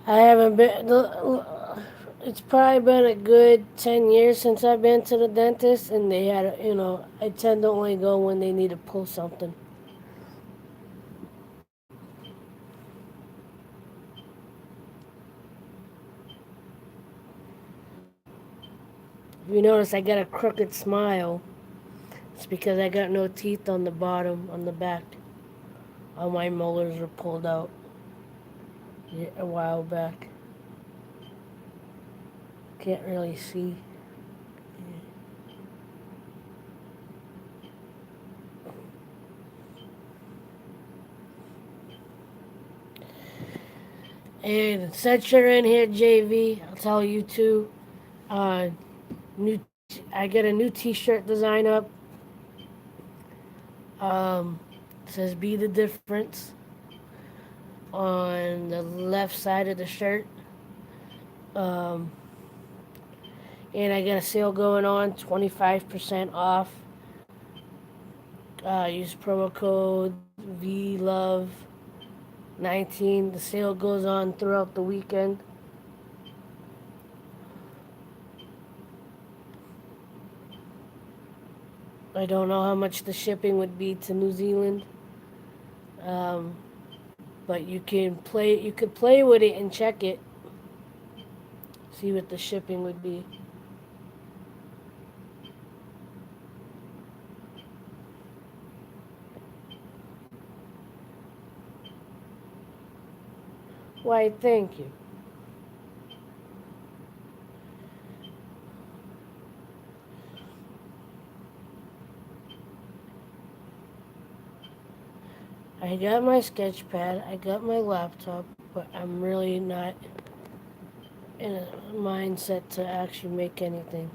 I haven't been. It's probably been a good 10 years since I've been to the dentist, and they had, I tend to only go when they need to pull something. If you notice, I got a crooked smile. It's because I got no teeth on the bottom, on the back. All my molars were pulled out a while back. Can't really see. And since you're in here, JV, I'll tell you too. Uh, new, I got a new T-shirt design up. It says "Be the Difference" on the left side of the shirt. Um, and I got a sale going on, 25% off. Use promo code VLOVE19. The sale goes on throughout the weekend. I don't know how much the shipping would be to New Zealand, um, but you could play with it and check it, see what the shipping would be. Why, thank you. I got my sketch pad, I got my laptop, but I'm really not in a mindset to actually make anything.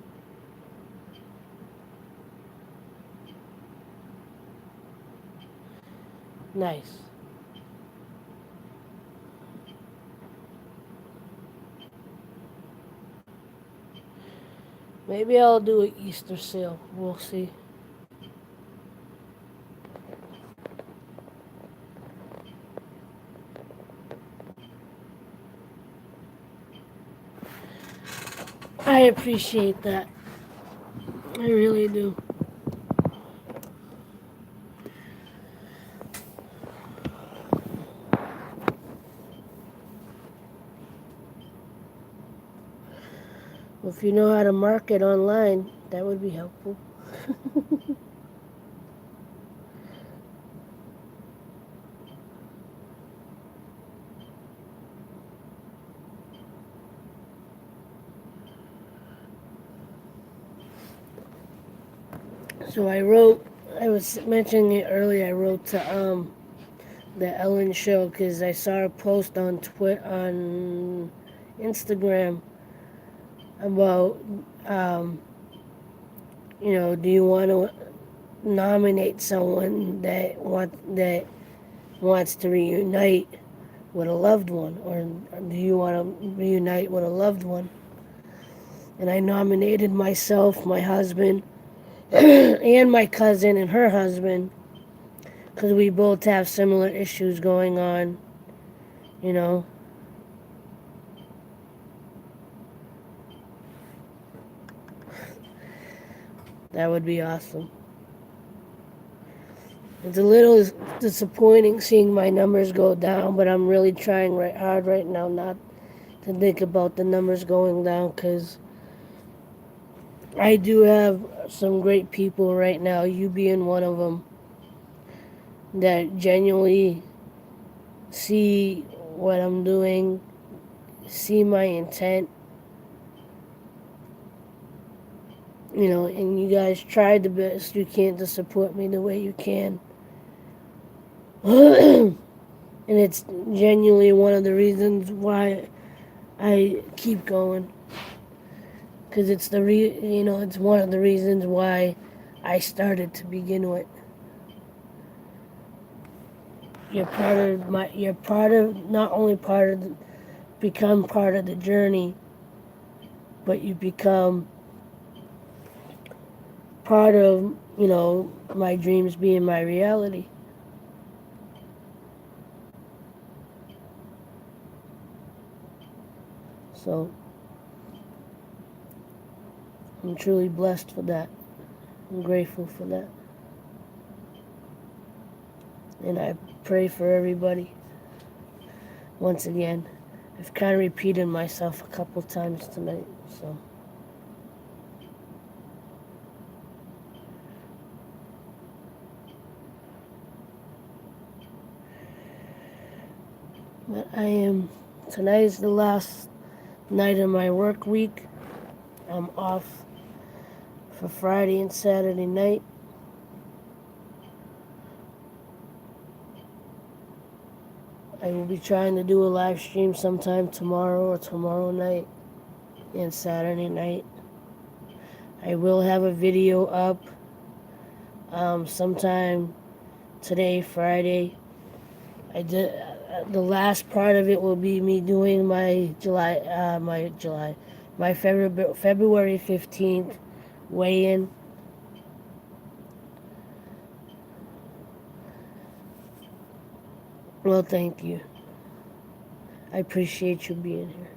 Nice. Maybe I'll do an Easter sale. We'll see. I appreciate that. I really do. Well, if you know how to market online, that would be helpful. So I was mentioning it earlier. I wrote to the Ellen show because I saw a post on on Instagram about um, do you want to nominate someone that wants to reunite with a loved one, or do you want to reunite with a loved one? And I nominated myself, my husband, and my cousin and her husband because we both have similar issues going on. You know, that would be awesome. It's a little disappointing seeing my numbers go down, but I'm really trying hard right now not to think about the numbers going down, because I do have some great people right now, you being one of them, that genuinely see what I'm doing, see my intent, and you guys tried the best you can to support me the way you can. And it's genuinely one of the reasons why I keep going. Because it's one of the reasons why I started to begin with. Not only become part of the journey, but you become part of, my dreams being my reality. So I'm truly blessed for that. I'm grateful for that. And I pray for everybody. Once again, I've kind of repeated myself a couple times tonight, so. But tonight is the last night of my work week. I'm off for Friday and Saturday night. I will be trying to do a live stream sometime tomorrow or tomorrow night and Saturday night. I will have a video up sometime today, Friday. The last part of it will be me doing my February 15th weigh-in. Well, thank you. I appreciate you being here.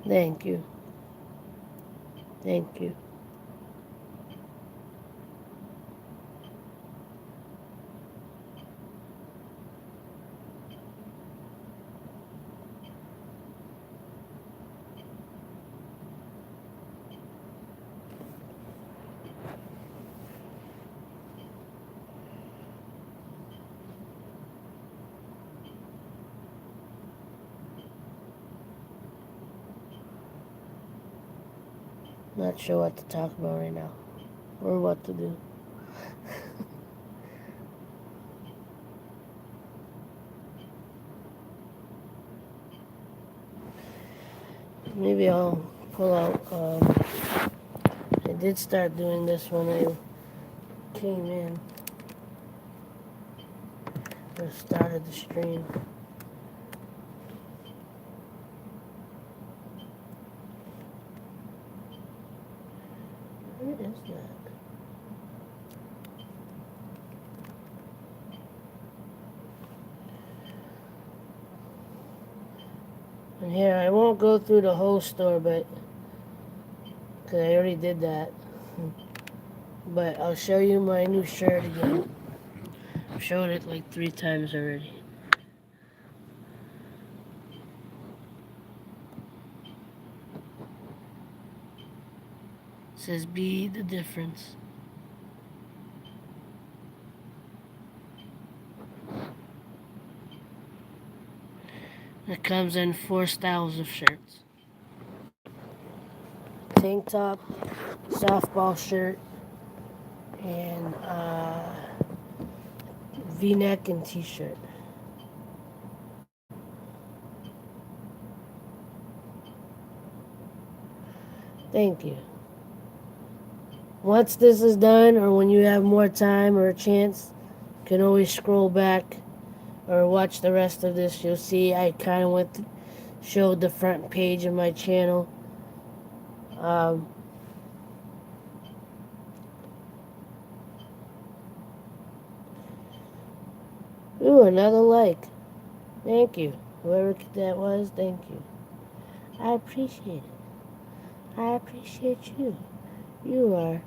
Thank you. Thank you. Not sure what to talk about right now or what to do. Maybe I'll pull out. I did start doing this when I came in or started the stream. Where is that? And here, I won't go through the whole store, but because I already did that. But I'll show you my new shirt again. I've showed it like 3 times already. It says be the difference. It comes in 4 styles of shirts: tank top, softball shirt, and V-neck and t-shirt. Thank you. Once this is done, or when you have more time or a chance, you can always scroll back or watch the rest of this. You'll see I kind of showed the front page of my channel. Um, Ooh, another like. Thank you. Whoever that was, thank you. I appreciate it. I appreciate you. You are.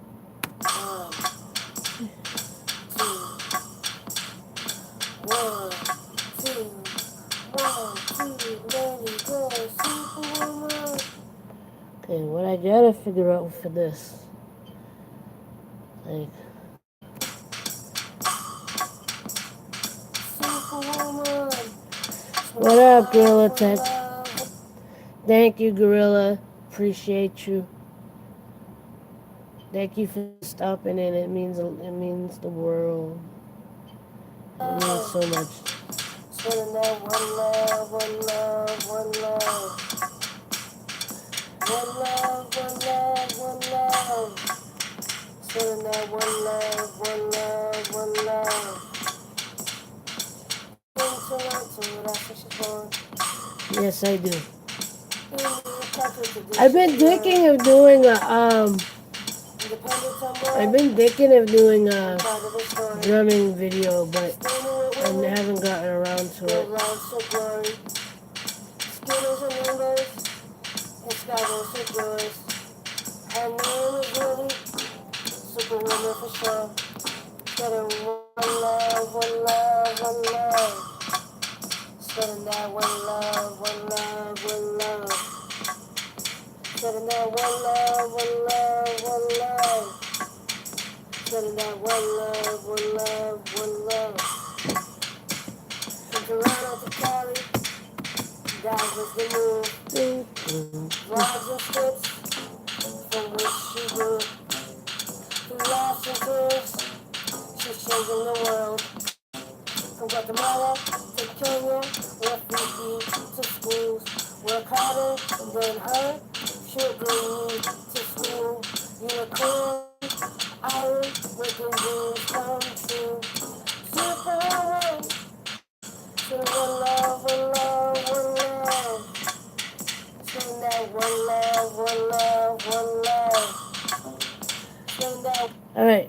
1, 2, 1, 2, let it go, Superwoman. Okay, what I gotta figure out for this, like, Superwoman. What up, Gorilla Tech? Thank you, Gorilla. Appreciate you. Thank you for stopping in. It means the world. It means so much. Spreading that one love, one love, one love. One love, one love, one love. Spreading that one love, one love, one love. Yes, I do. I've been thinking of doing a drumming video, but I haven't gotten around to it. Skittles and numbers, and Skyros and Joyce. Her name is Lily, Superwoman for sure. Getting one love, one love, one love. Getting that one love, one love, one love. Getting that one love, one love, one love. Getting that one love, one love, one love. From Toronto to Cali, that was the move. Vibes and scripts from which she grew. Through laughs and tears, she's changing the world. From Guatemala to Kenya, refugee to schools. Work harder than her, she'll bring you to school. Unicorn, island, making dreams come true. Superwoman, so one love, one love, one love. Sing that one love, one love, one love. Sing that. Alright,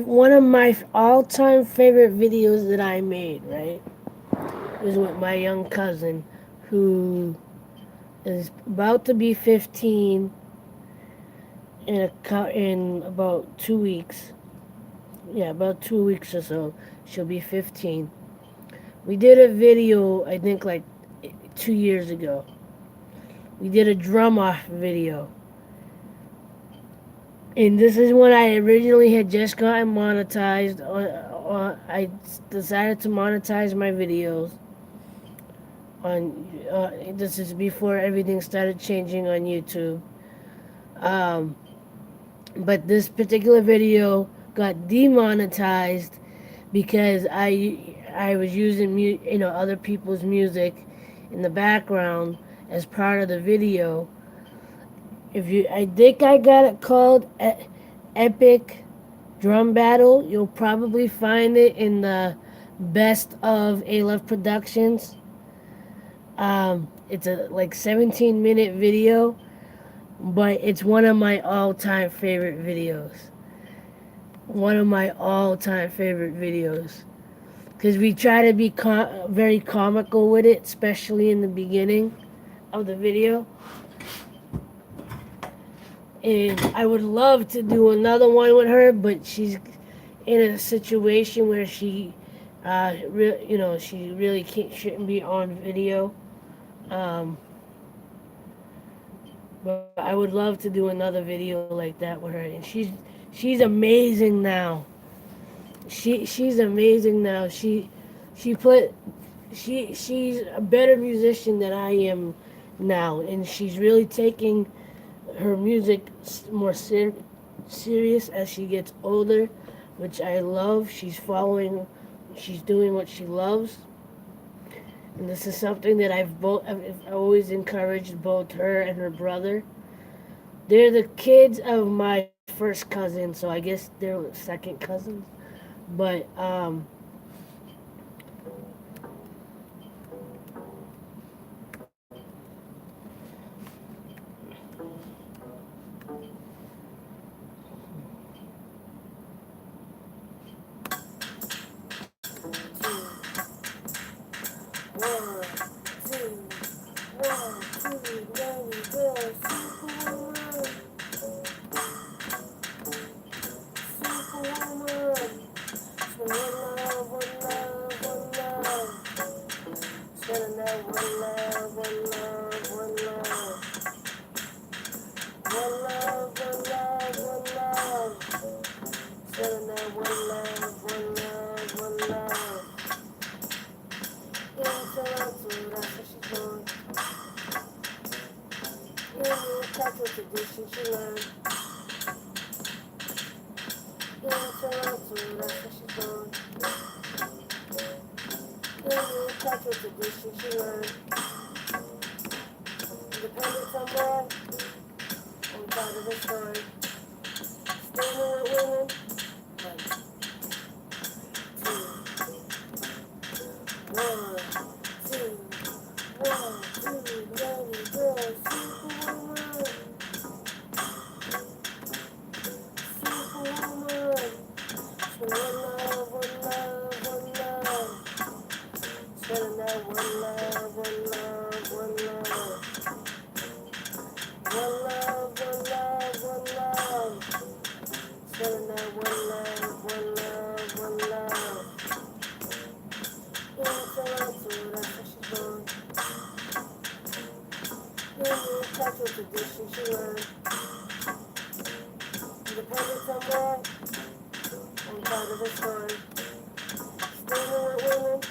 one of my all-time favorite videos that I made, right, was with my young cousin, who is about to be 15 in about 2 weeks. Yeah, about 2 weeks or so. She'll be 15. We did a video, I think, like 2 years ago. We did a drum off video. And this is when I originally had just gotten monetized. I decided to monetize my videos. This is before everything started changing on YouTube. But this particular video got demonetized because I was using other people's music in the background as part of the video. I think I got it called Epic Drum Battle. You'll probably find it in the best of aloveproductions. It's a 17-minute video, but it's one of my all-time favorite videos. One of my all-time favorite videos. Because we try to be very comical with it, especially in the beginning of the video. And I would love to do another one with her, but she's in a situation where she really shouldn't be on video. But I would love to do another video like that with her. And she's amazing now. She's amazing now. She put she's a better musician than I am now, and she's really taking her music more serious as she gets older, which I love. She's doing what she loves, and this is something that I've always encouraged both her and her brother. They're the kids of my first cousin, so I guess they're second cousins. But one, two, one, two, let me go, Superwoman, Superwoman. One love, one love, one love. Spending that one love, one love, one love. One love, one love, one love. Spending that one love, one love, one love. In Toronto, that's what she's doing. In the cultural tradition she learned. In Toronto, that's what she's doing. In the cultural tradition she learned. Independent somewhere, on part of the story. Standing with women, like one, two, one, two, let me go, Superwoman, Superwoman. One love, one love, one love. Spending that one love, one love, one love. One love, one love, one love. Spending that one love, one love, one love. In Toronto, that's what she's doing. In the cultural tradition she learned. Independent somewhere, on part of the story. Standing with women,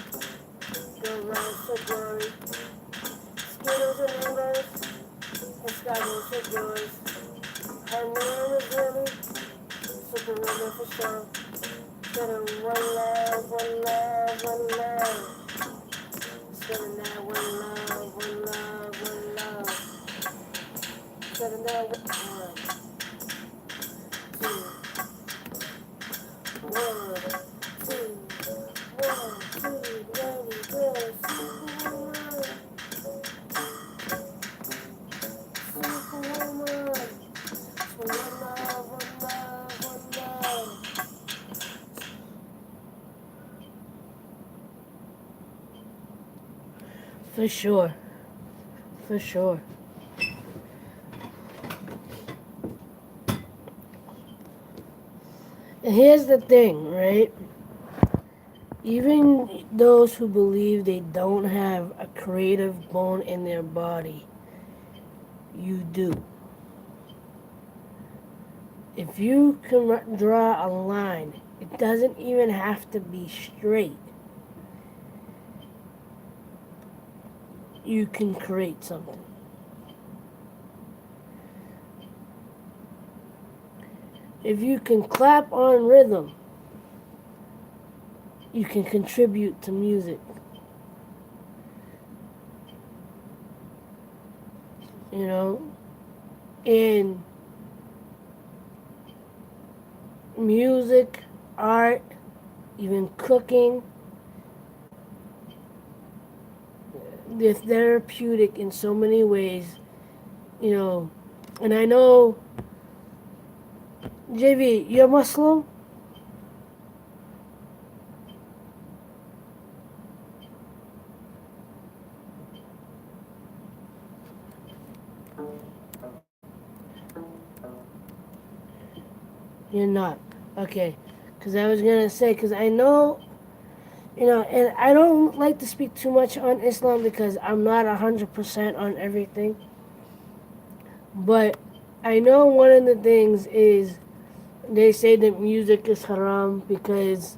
go rise to glory. Skittles and embers, and skyward to joys. Her name is Remy, Superwoman for sure. Spending one love, one love, one love. Spending that one love, one love, one love. Spending that one, two, one, two, one, two, let me go, Superwoman, Superwoman. One love, one love, one love. For sure. For sure. And here's the thing, right? Even those who believe they don't have a creative bone in their body, you do. If you can draw a line, it doesn't even have to be straight. You can create something. If you can clap on rhythm, you can contribute to music. You know? And music, art, even cooking, they're therapeutic in so many ways, you know. And I know, JV, you're Muslim? You're not. Okay. Because I was going to say, because I know, you know, and I don't like to speak too much on Islam because I'm not 100% on everything. But I know one of the things is they say that music is haram because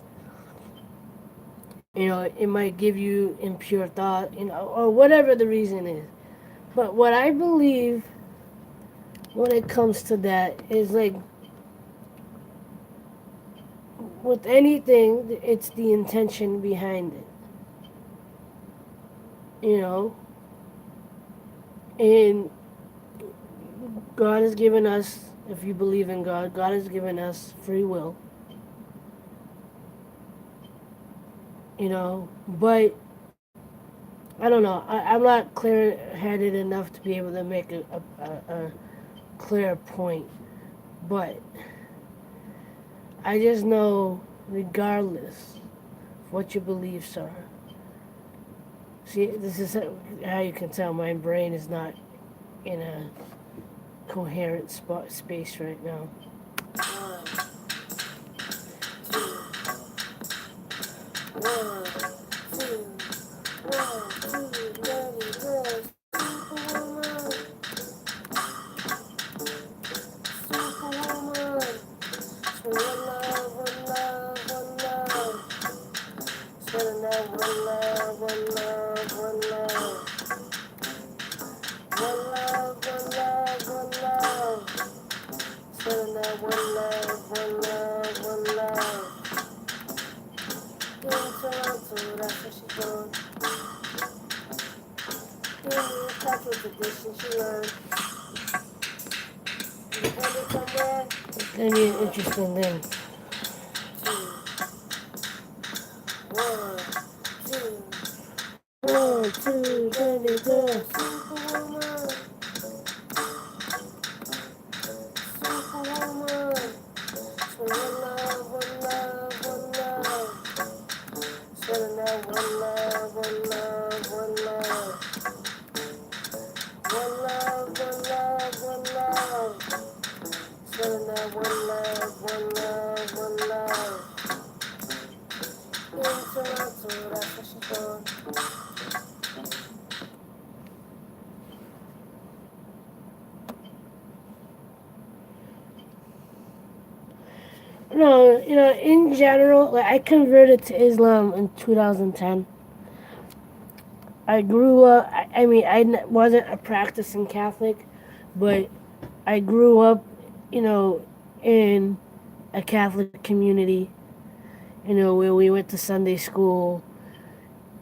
It might give you impure thought, or whatever the reason is. But what I believe when it comes to that is like with anything, it's the intention behind it, you know. And God has given us, if you believe in God, God has given us free will, But I don't know. I'm not clear-headed enough to be able to make a clear point. But I just know, regardless of what your beliefs are, see, this is how you can tell my brain is not in a coherent space right now. One, two, one, two, let it go. It's gonna be an interesting thing. One, two, let it go. Superwoman. Superwoman. One love, one love, one love. One love, one love, one love, one love. One love, one love, one love. One love, one love, one love, one love. In Toronto, that's what she's doing. No, in general, like I converted to Islam in 2010. I grew up. I mean, wasn't a practicing Catholic, but I grew up, in a Catholic community. Where we went to Sunday school.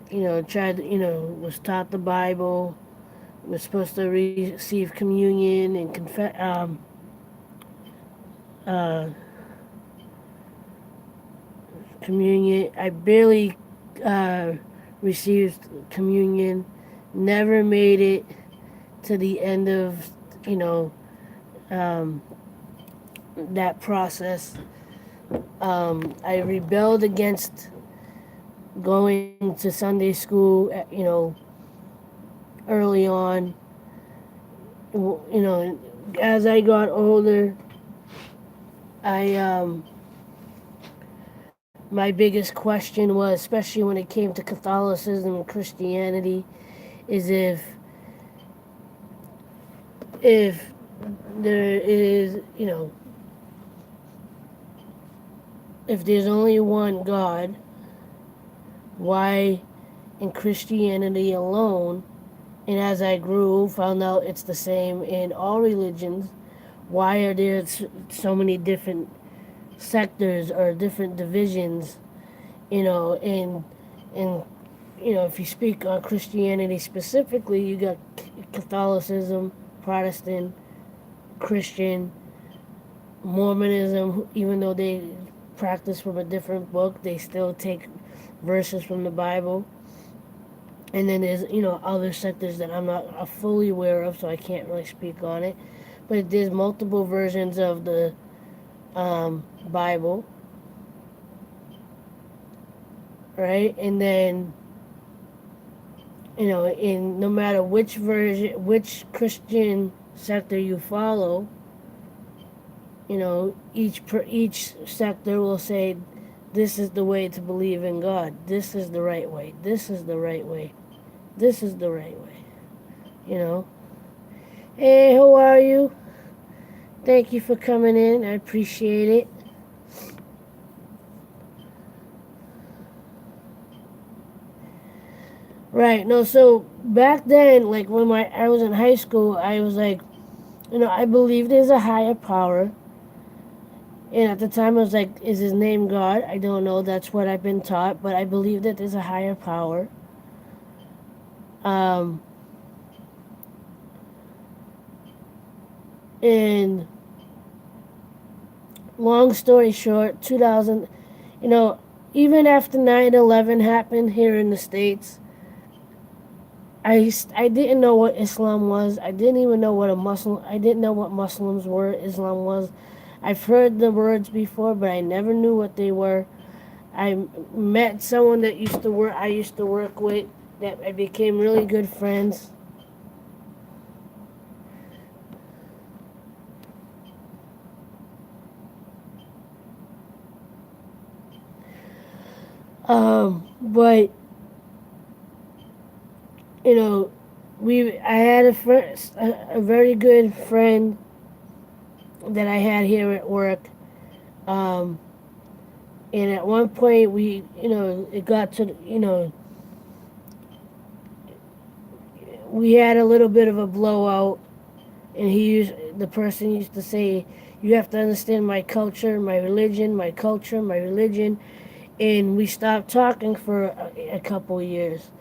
Tried. Was taught the Bible. Was supposed to receive communion and uh, communion. I barely received communion. Never made it to the end of you know um, that process. I rebelled against going to Sunday school. Early on. As I got older, I my biggest question was, especially when it came to Catholicism and Christianity, is if there is, if there's only one God, why in Christianity alone, and as I grew, found out it's the same in all religions, why are there so many different sectors or different divisions, and if you speak on Christianity specifically, you got Catholicism, Protestant, Christian, Mormonism. Even though they practice from a different book, they still take verses from the Bible. And then there's other sectors that I'm not fully aware of, so I can't really speak on it. But there's multiple versions of the Bible, right? And then in no matter which version, which Christian sector you follow, each sector will say, this is the way to believe in God. This is the right way. This is the right way. This is the right way. Hey, how are you? Thank you for coming in. I appreciate it. Right. No. So back then, like when I was in high school, I was like, I believe there's a higher power. And at the time, I was like, is his name God? I don't know. That's what I've been taught, but I believe that there's a higher power. Um, and long story short, 2000, you know, even after 9/11 happened here in the States, I didn't know what Islam was. I didn't even know what a Muslim. I didn't know what Muslims were. Islam was. I've heard the words before, but I never knew what they were. I met someone that used to work. I used to work with. That I became really good friends. But you know, I had a very good friend that I had here at work. Um, and at one point, it got to, we had a little bit of a blowout, and the person used to say, "You have to understand my culture, my religion, my culture, my religion," and we stopped talking for a couple of years.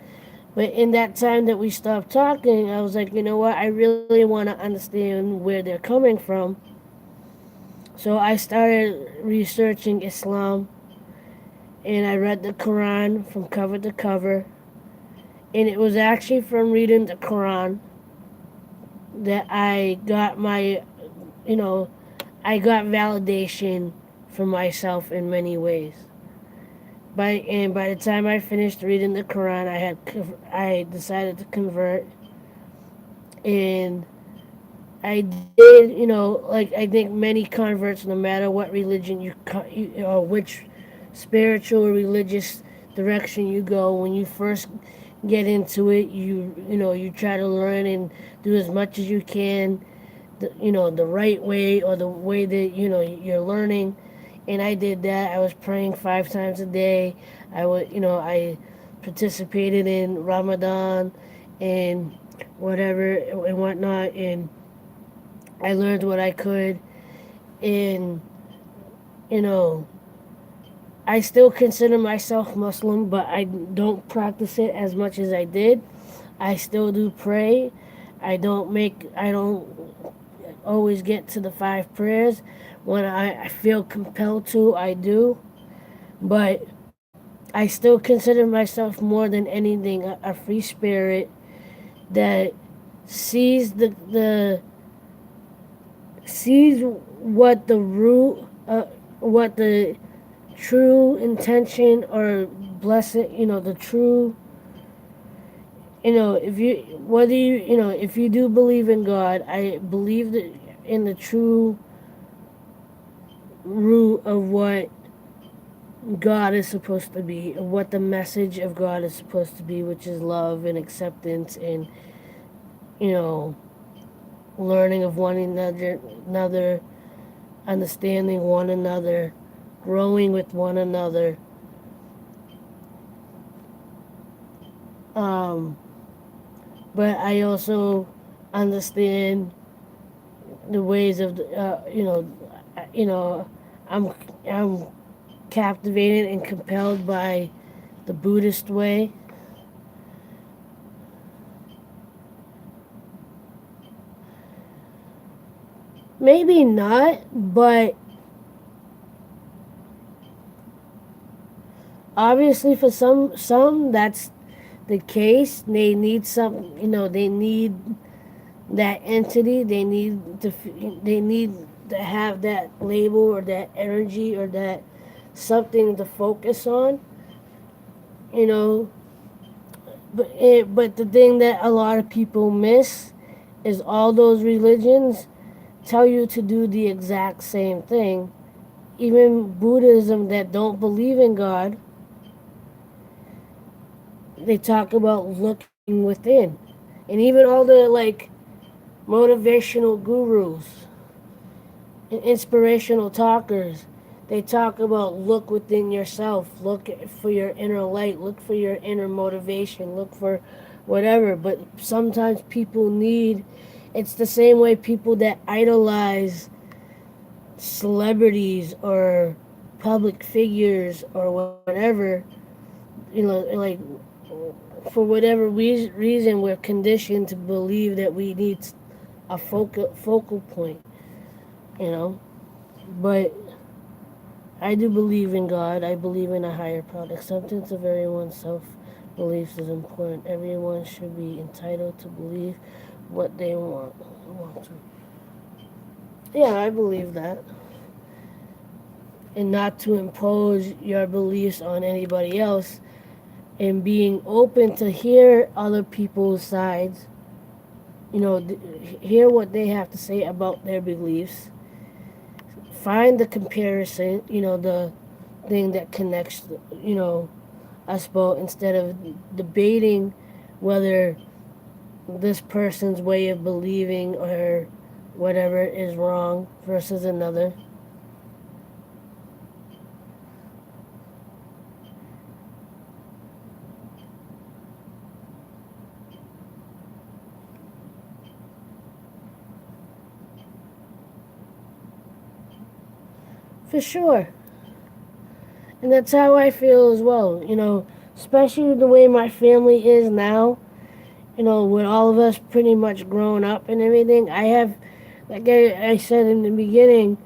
But in that time that we stopped talking, I was like, you know what? I really want to understand where they're coming from. So I started researching Islam, and I read the Quran from cover to cover. And it was actually from reading the Quran that I got you know, I got validation for myself in many ways. By the time I finished reading the Quran, I decided to convert, and I did, like I think many converts, no matter what religion or which spiritual or religious direction you go, when you first get into it, you try to learn and do as much as you can, the right way or the way that you're learning. And I did that. I was praying 5 times a day. I participated in Ramadan and whatever and whatnot, and I learned what I could. And you know, I still consider myself Muslim, but I don't practice it as much as I did. I still do pray. I don't always get to the 5 prayers. When I feel compelled to, I do. But I still consider myself more than anything a free spirit that sees sees what the root, what the true intention or blessed, the true, if you whether if you do believe in God, I believe that in the true root of what God is supposed to be, what the message of God is supposed to be, which is love and acceptance and you know learning of another, understanding one another, growing with one another. Um, but I also understand the ways of you know, I'm I'm captivated and compelled by the Buddhist way. Maybe not, but obviously for some that's the case. They need they need that entity. They need to have that label or that energy or that something to focus on. You know, but the thing that a lot of people miss is all those religions tell you to do the exact same thing. Even Buddhism that don't believe in God, they talk about looking within. And even all the like motivational gurus and inspirational talkers, They talk about look within yourself, look for your inner light, look for your inner motivation, look for whatever. But sometimes people need, it's the same way people that idolize celebrities or public figures or whatever, like for whatever reason, we're conditioned to believe that we need a focal point, you know. But I do believe in God. I believe in a higher power. Acceptance of everyone's self beliefs is important. Everyone should be entitled to believe what they want to. Yeah, I believe that. And not to impose your beliefs on anybody else, and being open to hear other people's sides, hear what they have to say about their beliefs, find the comparison, the thing that connects, us both, instead of debating whether this person's way of believing or whatever is wrong versus another. For sure. And that's how I feel as well, especially the way my family is now, with all of us pretty much grown up and everything. I have, like I said in the beginning,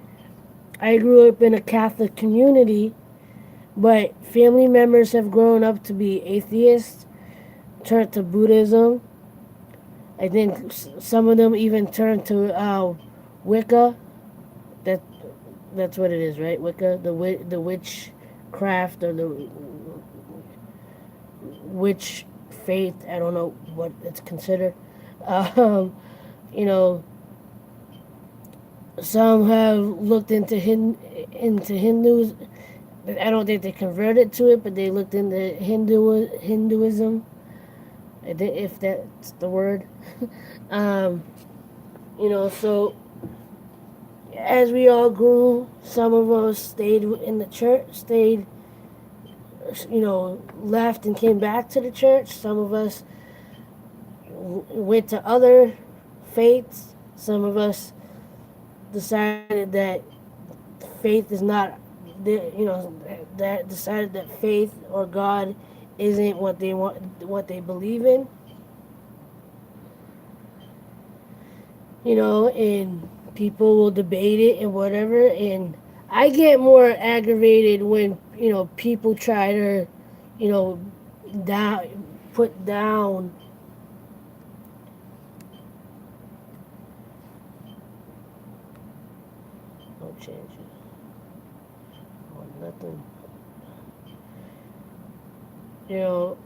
I grew up in a Catholic community, but family members have grown up to be atheists, turned to Buddhism. I think some of them even turned to Wicca. That that's what it is, right? Wicca, the witchcraft or the witch faith. I don't know what it's considered. Um, you know, some have looked into Hindus. I don't think they converted to it, but they looked into Hinduism, if that's the word. um, so as we all grew, some of us stayed in the church, left and came back to the church. Some of us went to other faiths. Some of us decided that faith is not, that decided that faith or God isn't what they believe in. And people will debate it and whatever. And I get more aggravated when, people try to, you know, down, put down, no change or nothing, you know,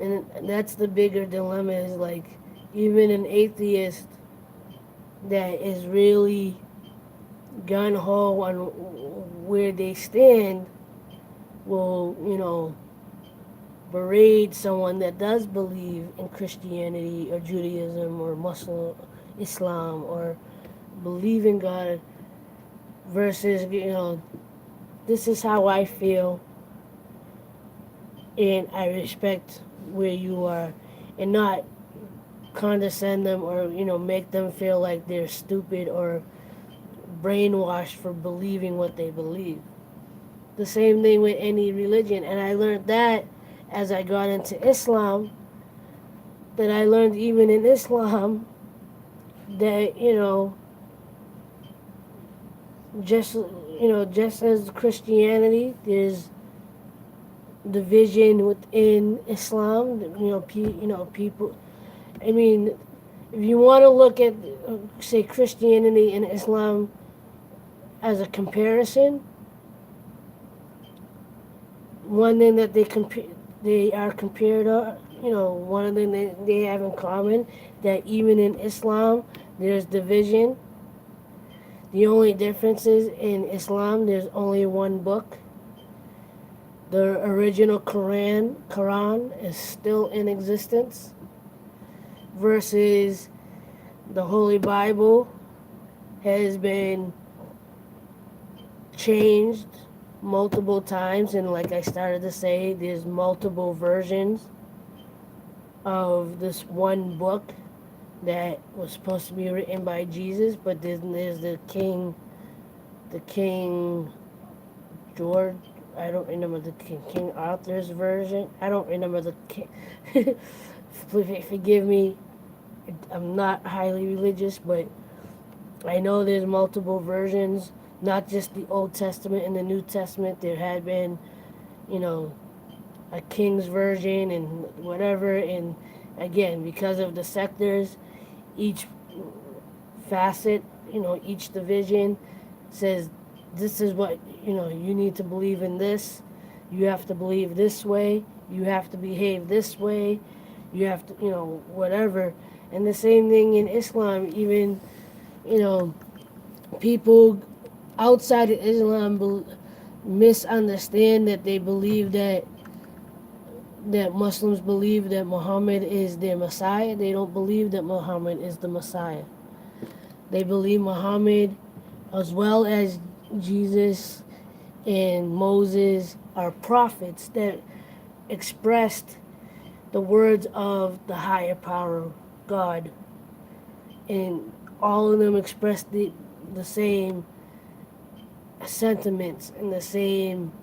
and that's the bigger dilemma is like, even an atheist that is really gun ho on where they stand will, berate someone that does believe in Christianity or Judaism or Muslim Islam or believe in God versus, this is how I feel and I respect where you are, and not condescend them or, make them feel like they're stupid or brainwashed for believing what they believe. The same thing with any religion. And I learned that as I got into Islam, that I learned even in Islam that, just as Christianity, there's division within Islam. People. I mean, if you want to look at, say, Christianity and Islam as a comparison, one thing that they are compared to, one thing they have in common, that even in Islam there's division. The only difference is in Islam there's only one book. The original Quran is still in existence, versus the Holy Bible has been changed multiple times, and like I started to say, there's multiple versions of this one book that was supposed to be written by Jesus, but then there's the King George. I don't remember the King Arthur's version. I don't remember the king. Forgive me. I'm not highly religious, but I know there's multiple versions, not just the Old Testament and the New Testament. There had been, you know, a king's version and whatever. And again, because of the sectors, each facet, each division says this is what, you need to believe in this. You have to believe this way. You have to behave this way. You have to, whatever. And the same thing in Islam, even, people outside of Islam misunderstand that they believe that Muslims believe that Muhammad is their Messiah. They don't believe that Muhammad is the Messiah. They believe Muhammad, as well as Jesus and Moses, are prophets that expressed the words of the higher power, God. And all of them expressed the same sentiments and the same,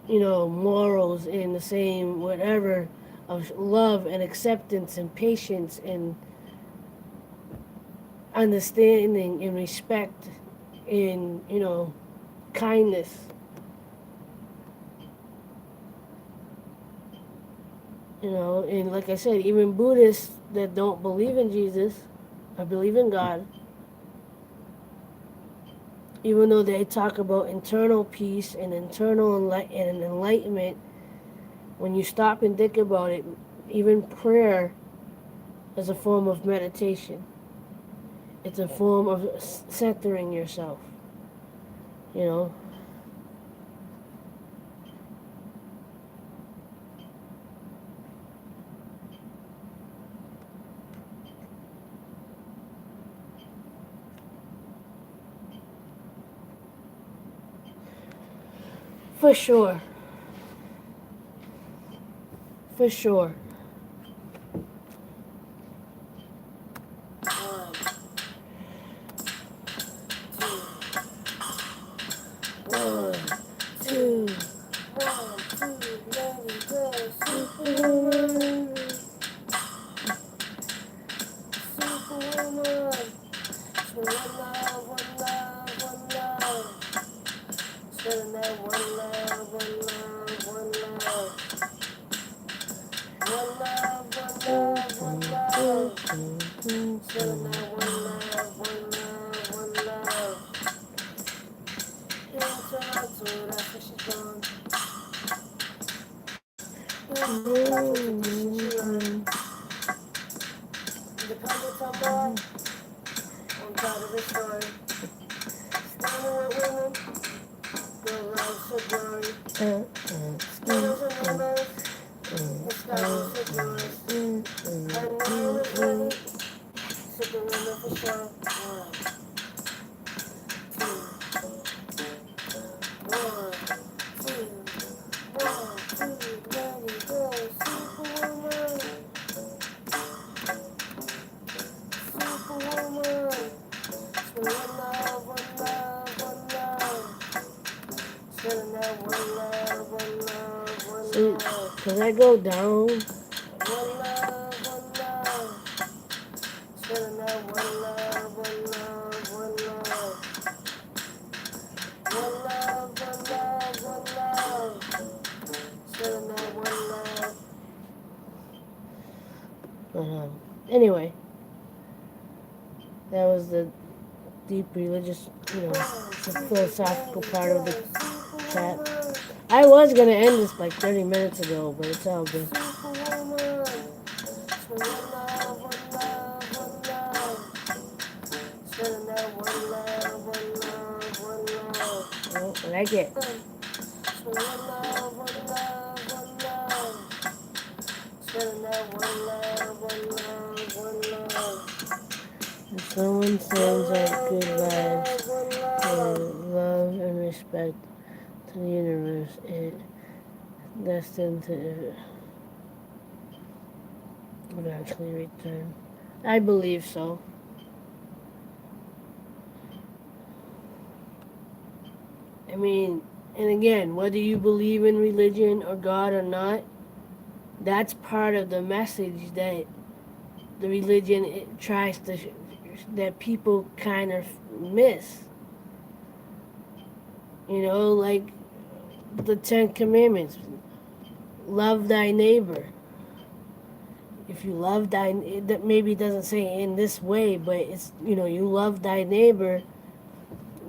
morals and the same whatever of love and acceptance and patience and understanding and respect and, kindness. And like I said, even Buddhists that don't believe in Jesus, I believe in God, even though they talk about internal peace and internal enlightenment, when you stop and think about it, even prayer is a form of meditation. It's a form of centering yourself, For sure. For sure. One, two. One, two, let me go. Superwoman. Superwoman. One love, one love, one love. Spending that one love, one love, one love. One love, one love, one love. Spending that one love, one love, one love. In Toronto, that's where she's gone. Independence on board, on top of the story. Standing with women, girl love so glory. Skittles and numbers, the sky is so glorious. Her name is ready, sipping women for sure. One, two, let me go, Superwoman. Superwoman. One love, one love, one love. Spending that one love, one love, one love. Cause I go down. One love, one love. Spending that one love, one love, one love. One love, one love, one love. Spending that one love. Anyway, that was the deep religious, philosophical part of the chat. I was going to end this like 30 minutes ago, but it's all good. Oh, I like it. If someone sends out good vibes, love and respect to the universe, it destined to eventually return. I believe so. I mean, and again, whether you believe in religion or God or not, that's part of the message that the religion it tries to that people kind of miss. You know, like the Ten Commandments: love thy neighbor. If you love thy, that maybe doesn't say in this way, but it's you love thy neighbor,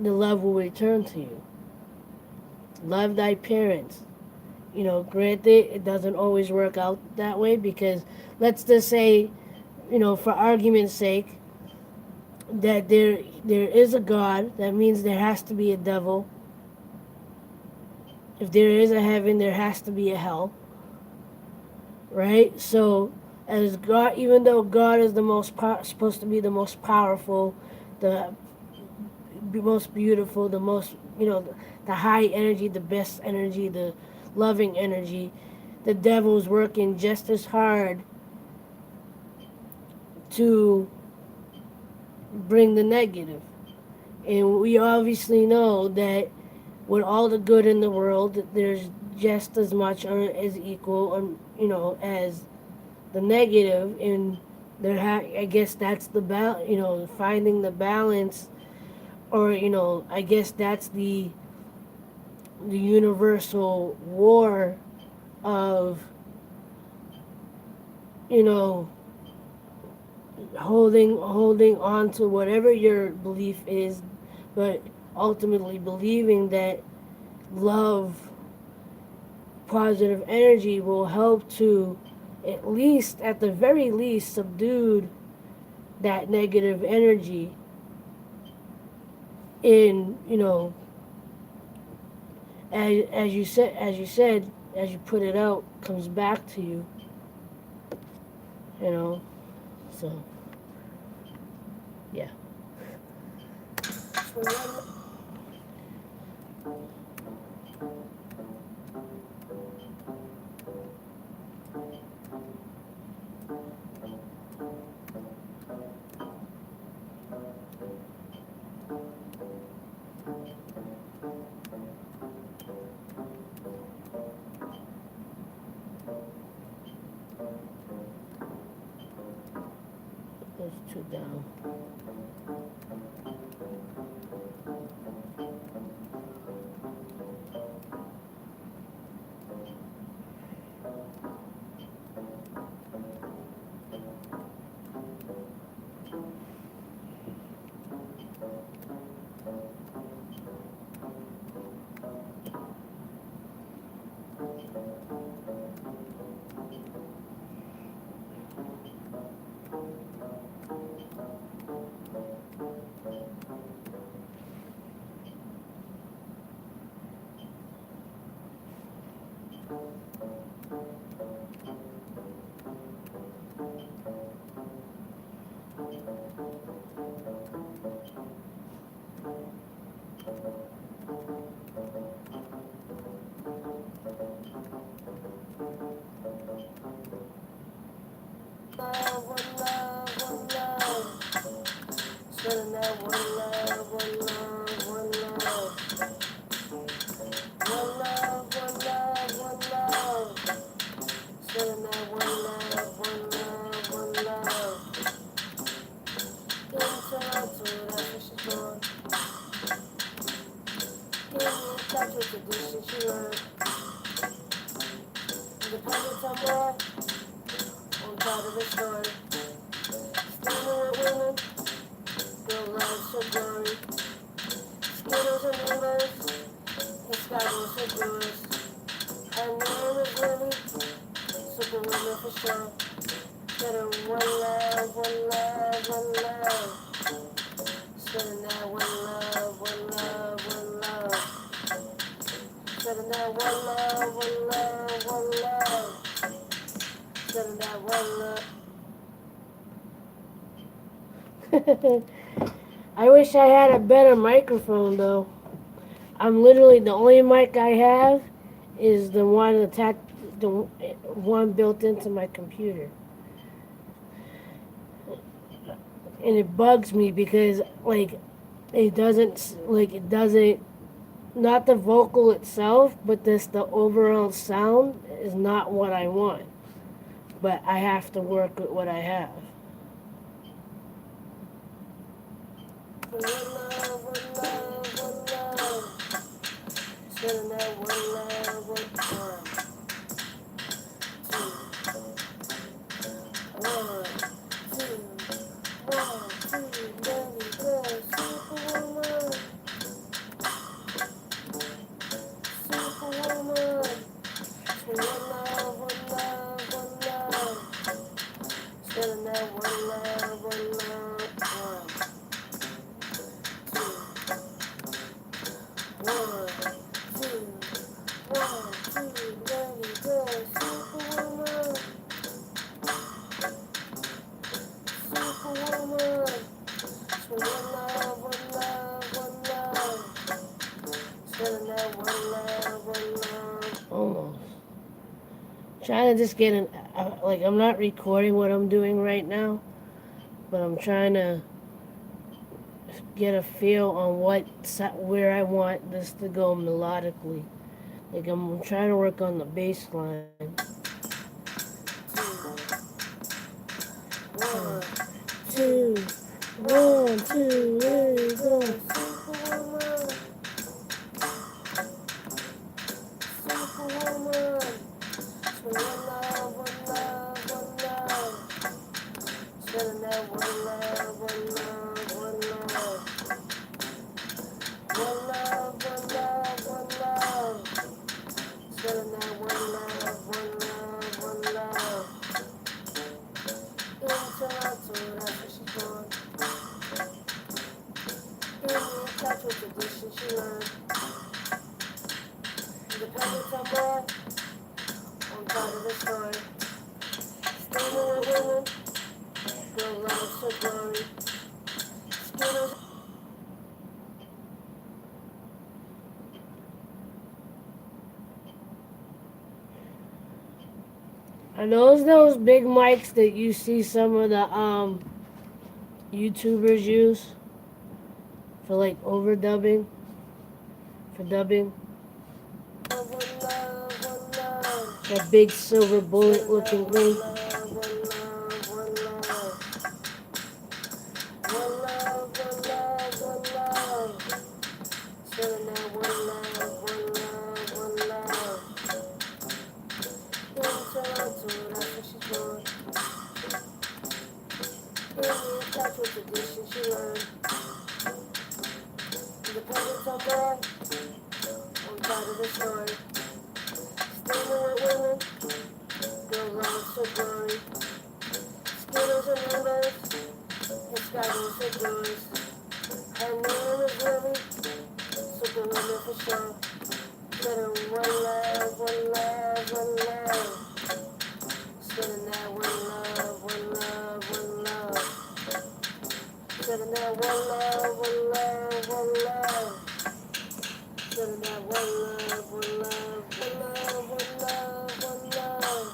the love will return to you. Love thy parents. Granted, it doesn't always work out that way because let's just say, for argument's sake, that there is a God. That means there has to be a devil. If there is a heaven, there has to be a hell, right? So, as God, even though God is the supposed to be the most powerful, the most beautiful, the most the high energy, the best energy, the loving energy, the devil's working just as hard to bring the negative. And we obviously know that with all the good in the world, there's just as much or as equal, as the negative. And I guess that's the finding the balance, or I guess that's the universal war of you know holding on to whatever your belief is, but ultimately believing that love, positive energy will help to at the very least subdue that negative energy in as you put it out comes back to you, you know so yeah. Those two down. Love, one love, one love. Spreading that one love, one love, one love. One love, one love, one love. Spreading that one love, one love, one love. Getting to that's what she's doing. Getting in touch with the dish she learned. Independent somewhere, on top of the story. Stealing with women, girl loves so blurry. Skittles and neighbors, his sky was so bluish. Her name is Lily, superwoman for sure. Getting one love, one love, one love. Spending that one love, one love, one love. Spending that one love, one love, one love. Spending that one love. I wish I had a better microphone though. I'm literally the only mic I have is the one attached, the one built into my computer, and it bugs me because like it doesn't not the vocal itself, but this the overall sound is not what I want. But I have to work with what I have. One love, one love, one love. Spending that one love, one love. One, two, one, two, let me go. Superwoman, superwoman. One love, one love, one love. Spending that one love, one love, one. One, two, one, two, let me go. Superwoman, superwoman. One love, one love, one love. Spending that one love, one love. Almost. Trying to just get like I'm not recording what I'm doing right now, but I'm trying to get a feel on where I want this to go melodically. Like I'm trying to work on the bass line. One, two, one, two, there you go. Superwoman, superwoman. One love, one love, one love. Spending that one love, one love, one love. One love, one love, one love. Spending that one love, one love, one love. In Toronto, that's where she's born. In touch with tradition she learned. Independent somewhere, on part of the story. Staying with women, girl loves her glory. Skittles. Are those big mics that you see some of the YouTubers use for like overdubbing, for dubbing? That big silver bullet looking thing. Tradition she learned. Independent somewhere, on part of the story. Standing with women, girl loves her glory. Skittles and numbers, and skyros her joys. Her name is Lily, superwoman for sure. Let her one love, one love, one love. Spending that one love, one love, one love. Spending that one love, one love, one love. Spending that one love, one love, one love, one love, one love.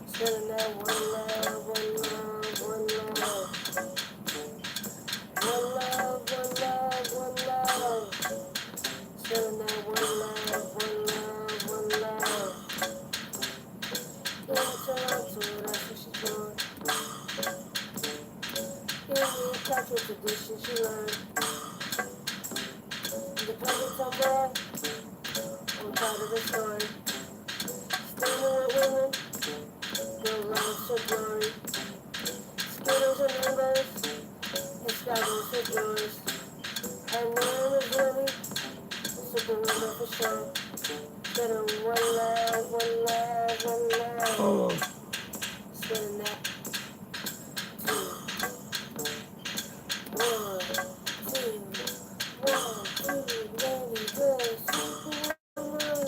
Spending that one love, one love, one love. One love, one love, one love. Spending that one love, one love, one love. In Toronto, that's where she's born. In touch with tradition she learned. Independent somewhere, on part of the story. Standing with women, girl loves her glory. Skittles and numbers, and skyros her joys. Her name is Lily, superwoman for sure. Get her one love, one love, one love. Oh. Spending that. One, two, let me go. Superwoman,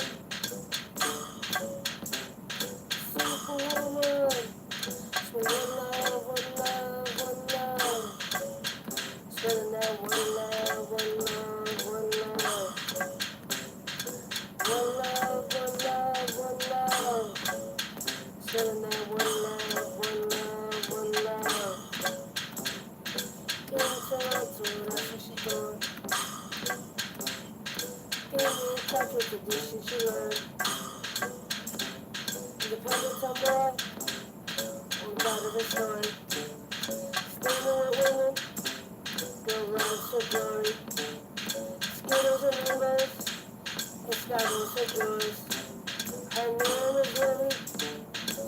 superwoman. One love, one love, one love. Spending touch with tradition she learned. Independent somewhere, on the side of the story. Standing with women, girl loves her glory. Skittles and numbers, and skyros her joys. Her name is Lily,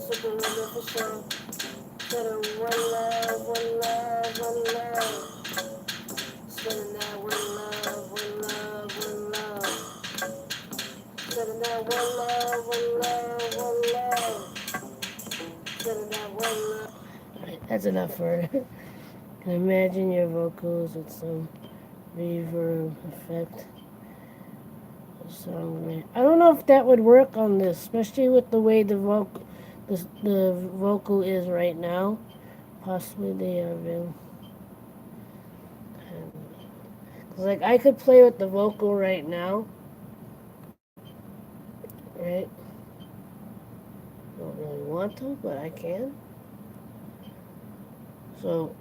super woman for sure. Said her one love, one love, one love. Spending that one love, one love, one love. Spending that one love, one love, one love. Spending that one love. Alright, that's enough for her. Can imagine your vocals with some reverb effect. Song. I don't know if that would work on this, especially with the way the vocal is right now. Possibly they are available. Cause like I could play with the vocal right now, right? Don't really want to, but I can. So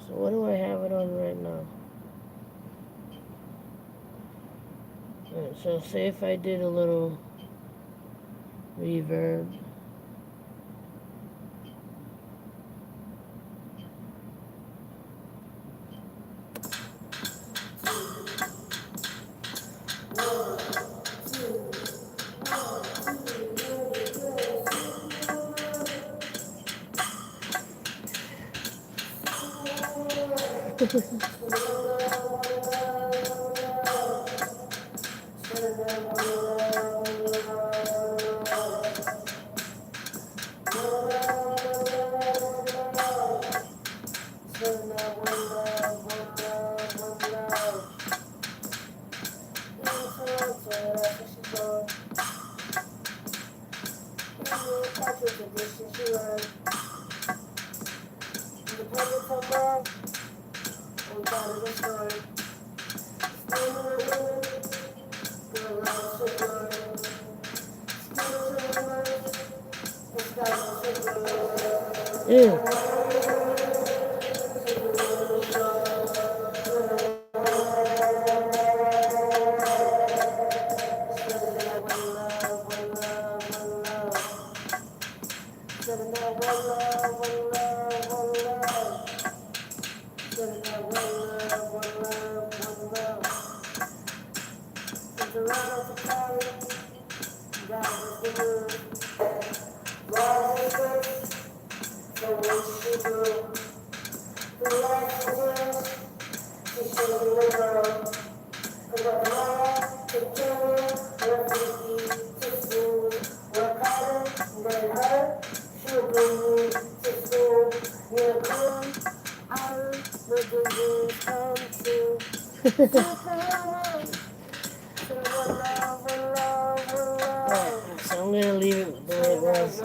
what do I have it on right now? Alright, so say if I did a little reverb. Ew. So I'm gonna leave it the way it was.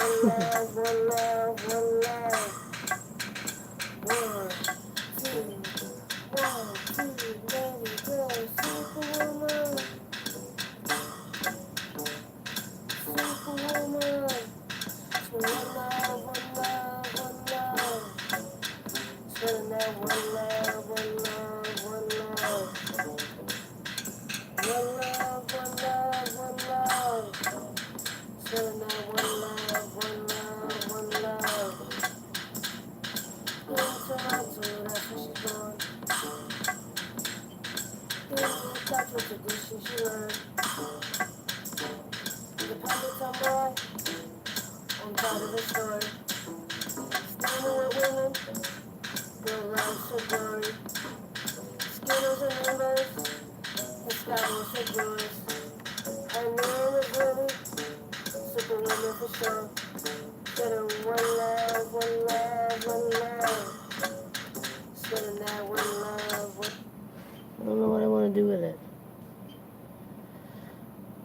I don't know what I want to do with it.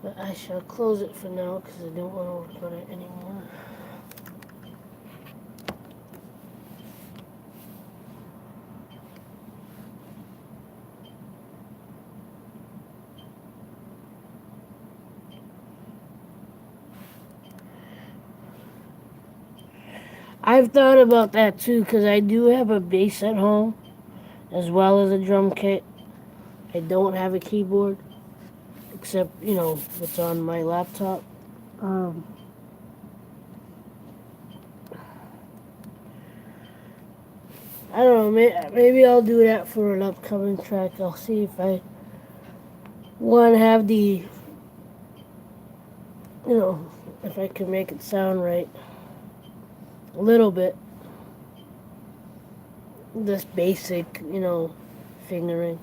But I shall close it for now because I don't want to work on it anymore. I I've thought about that too, because I do have a bass at home as well as a drum kit. I don't have a keyboard, except, what's on my laptop. Um, I don't know, maybe I'll do that for an upcoming track. I'll see if I, one, have the, if I can make it sound right. A little bit. Just basic, fingering.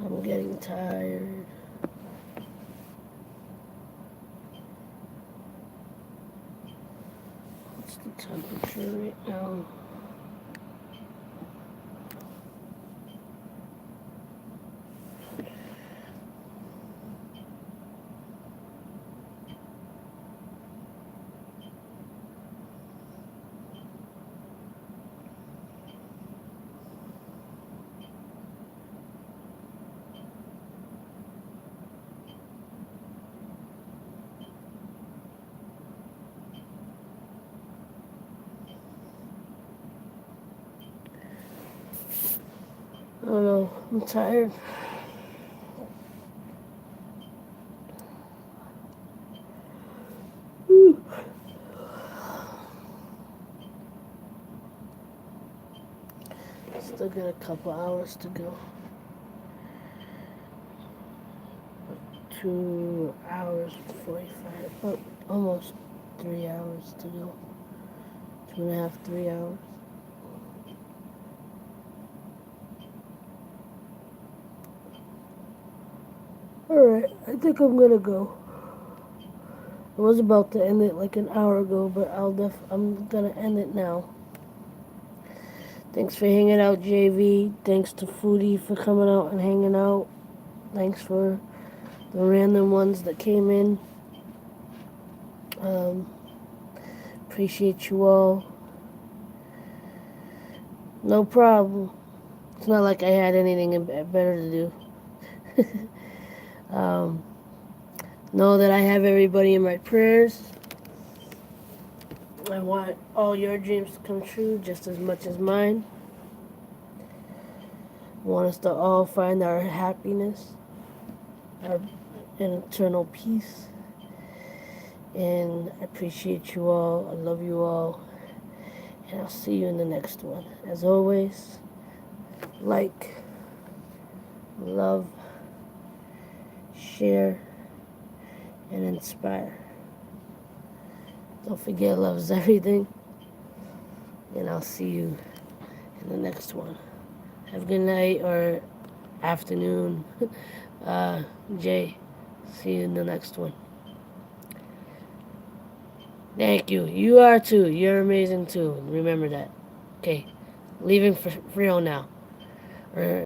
I'm getting tired. What's the temperature right now? I don't know. I'm tired. Still got a couple hours to go. 2 hours and 45. Oh, almost 3 hours to go. 2.5, 3 hours. Alright, I think I'm gonna go. I was about to end it like an hour ago, but I'm gonna end it now. Thanks for hanging out, JV. Thanks to Foodie for coming out and hanging out. Thanks for the random ones that came in. Um, appreciate you all. No problem. It's not like I had anything better to do. Know that I have everybody in my prayers. I want all your dreams to come true just as much as mine. I want us to all find our happiness, our eternal peace. And I appreciate you all. I love you all. And I'll see you in the next one. As always, like, love, share, and inspire. Don't forget, love is everything. And I'll see you in the next one. Have a good night or afternoon. Jay, see you in the next one. Thank you. You are too. You're amazing too. Remember that. Okay. Leaving for real now. Or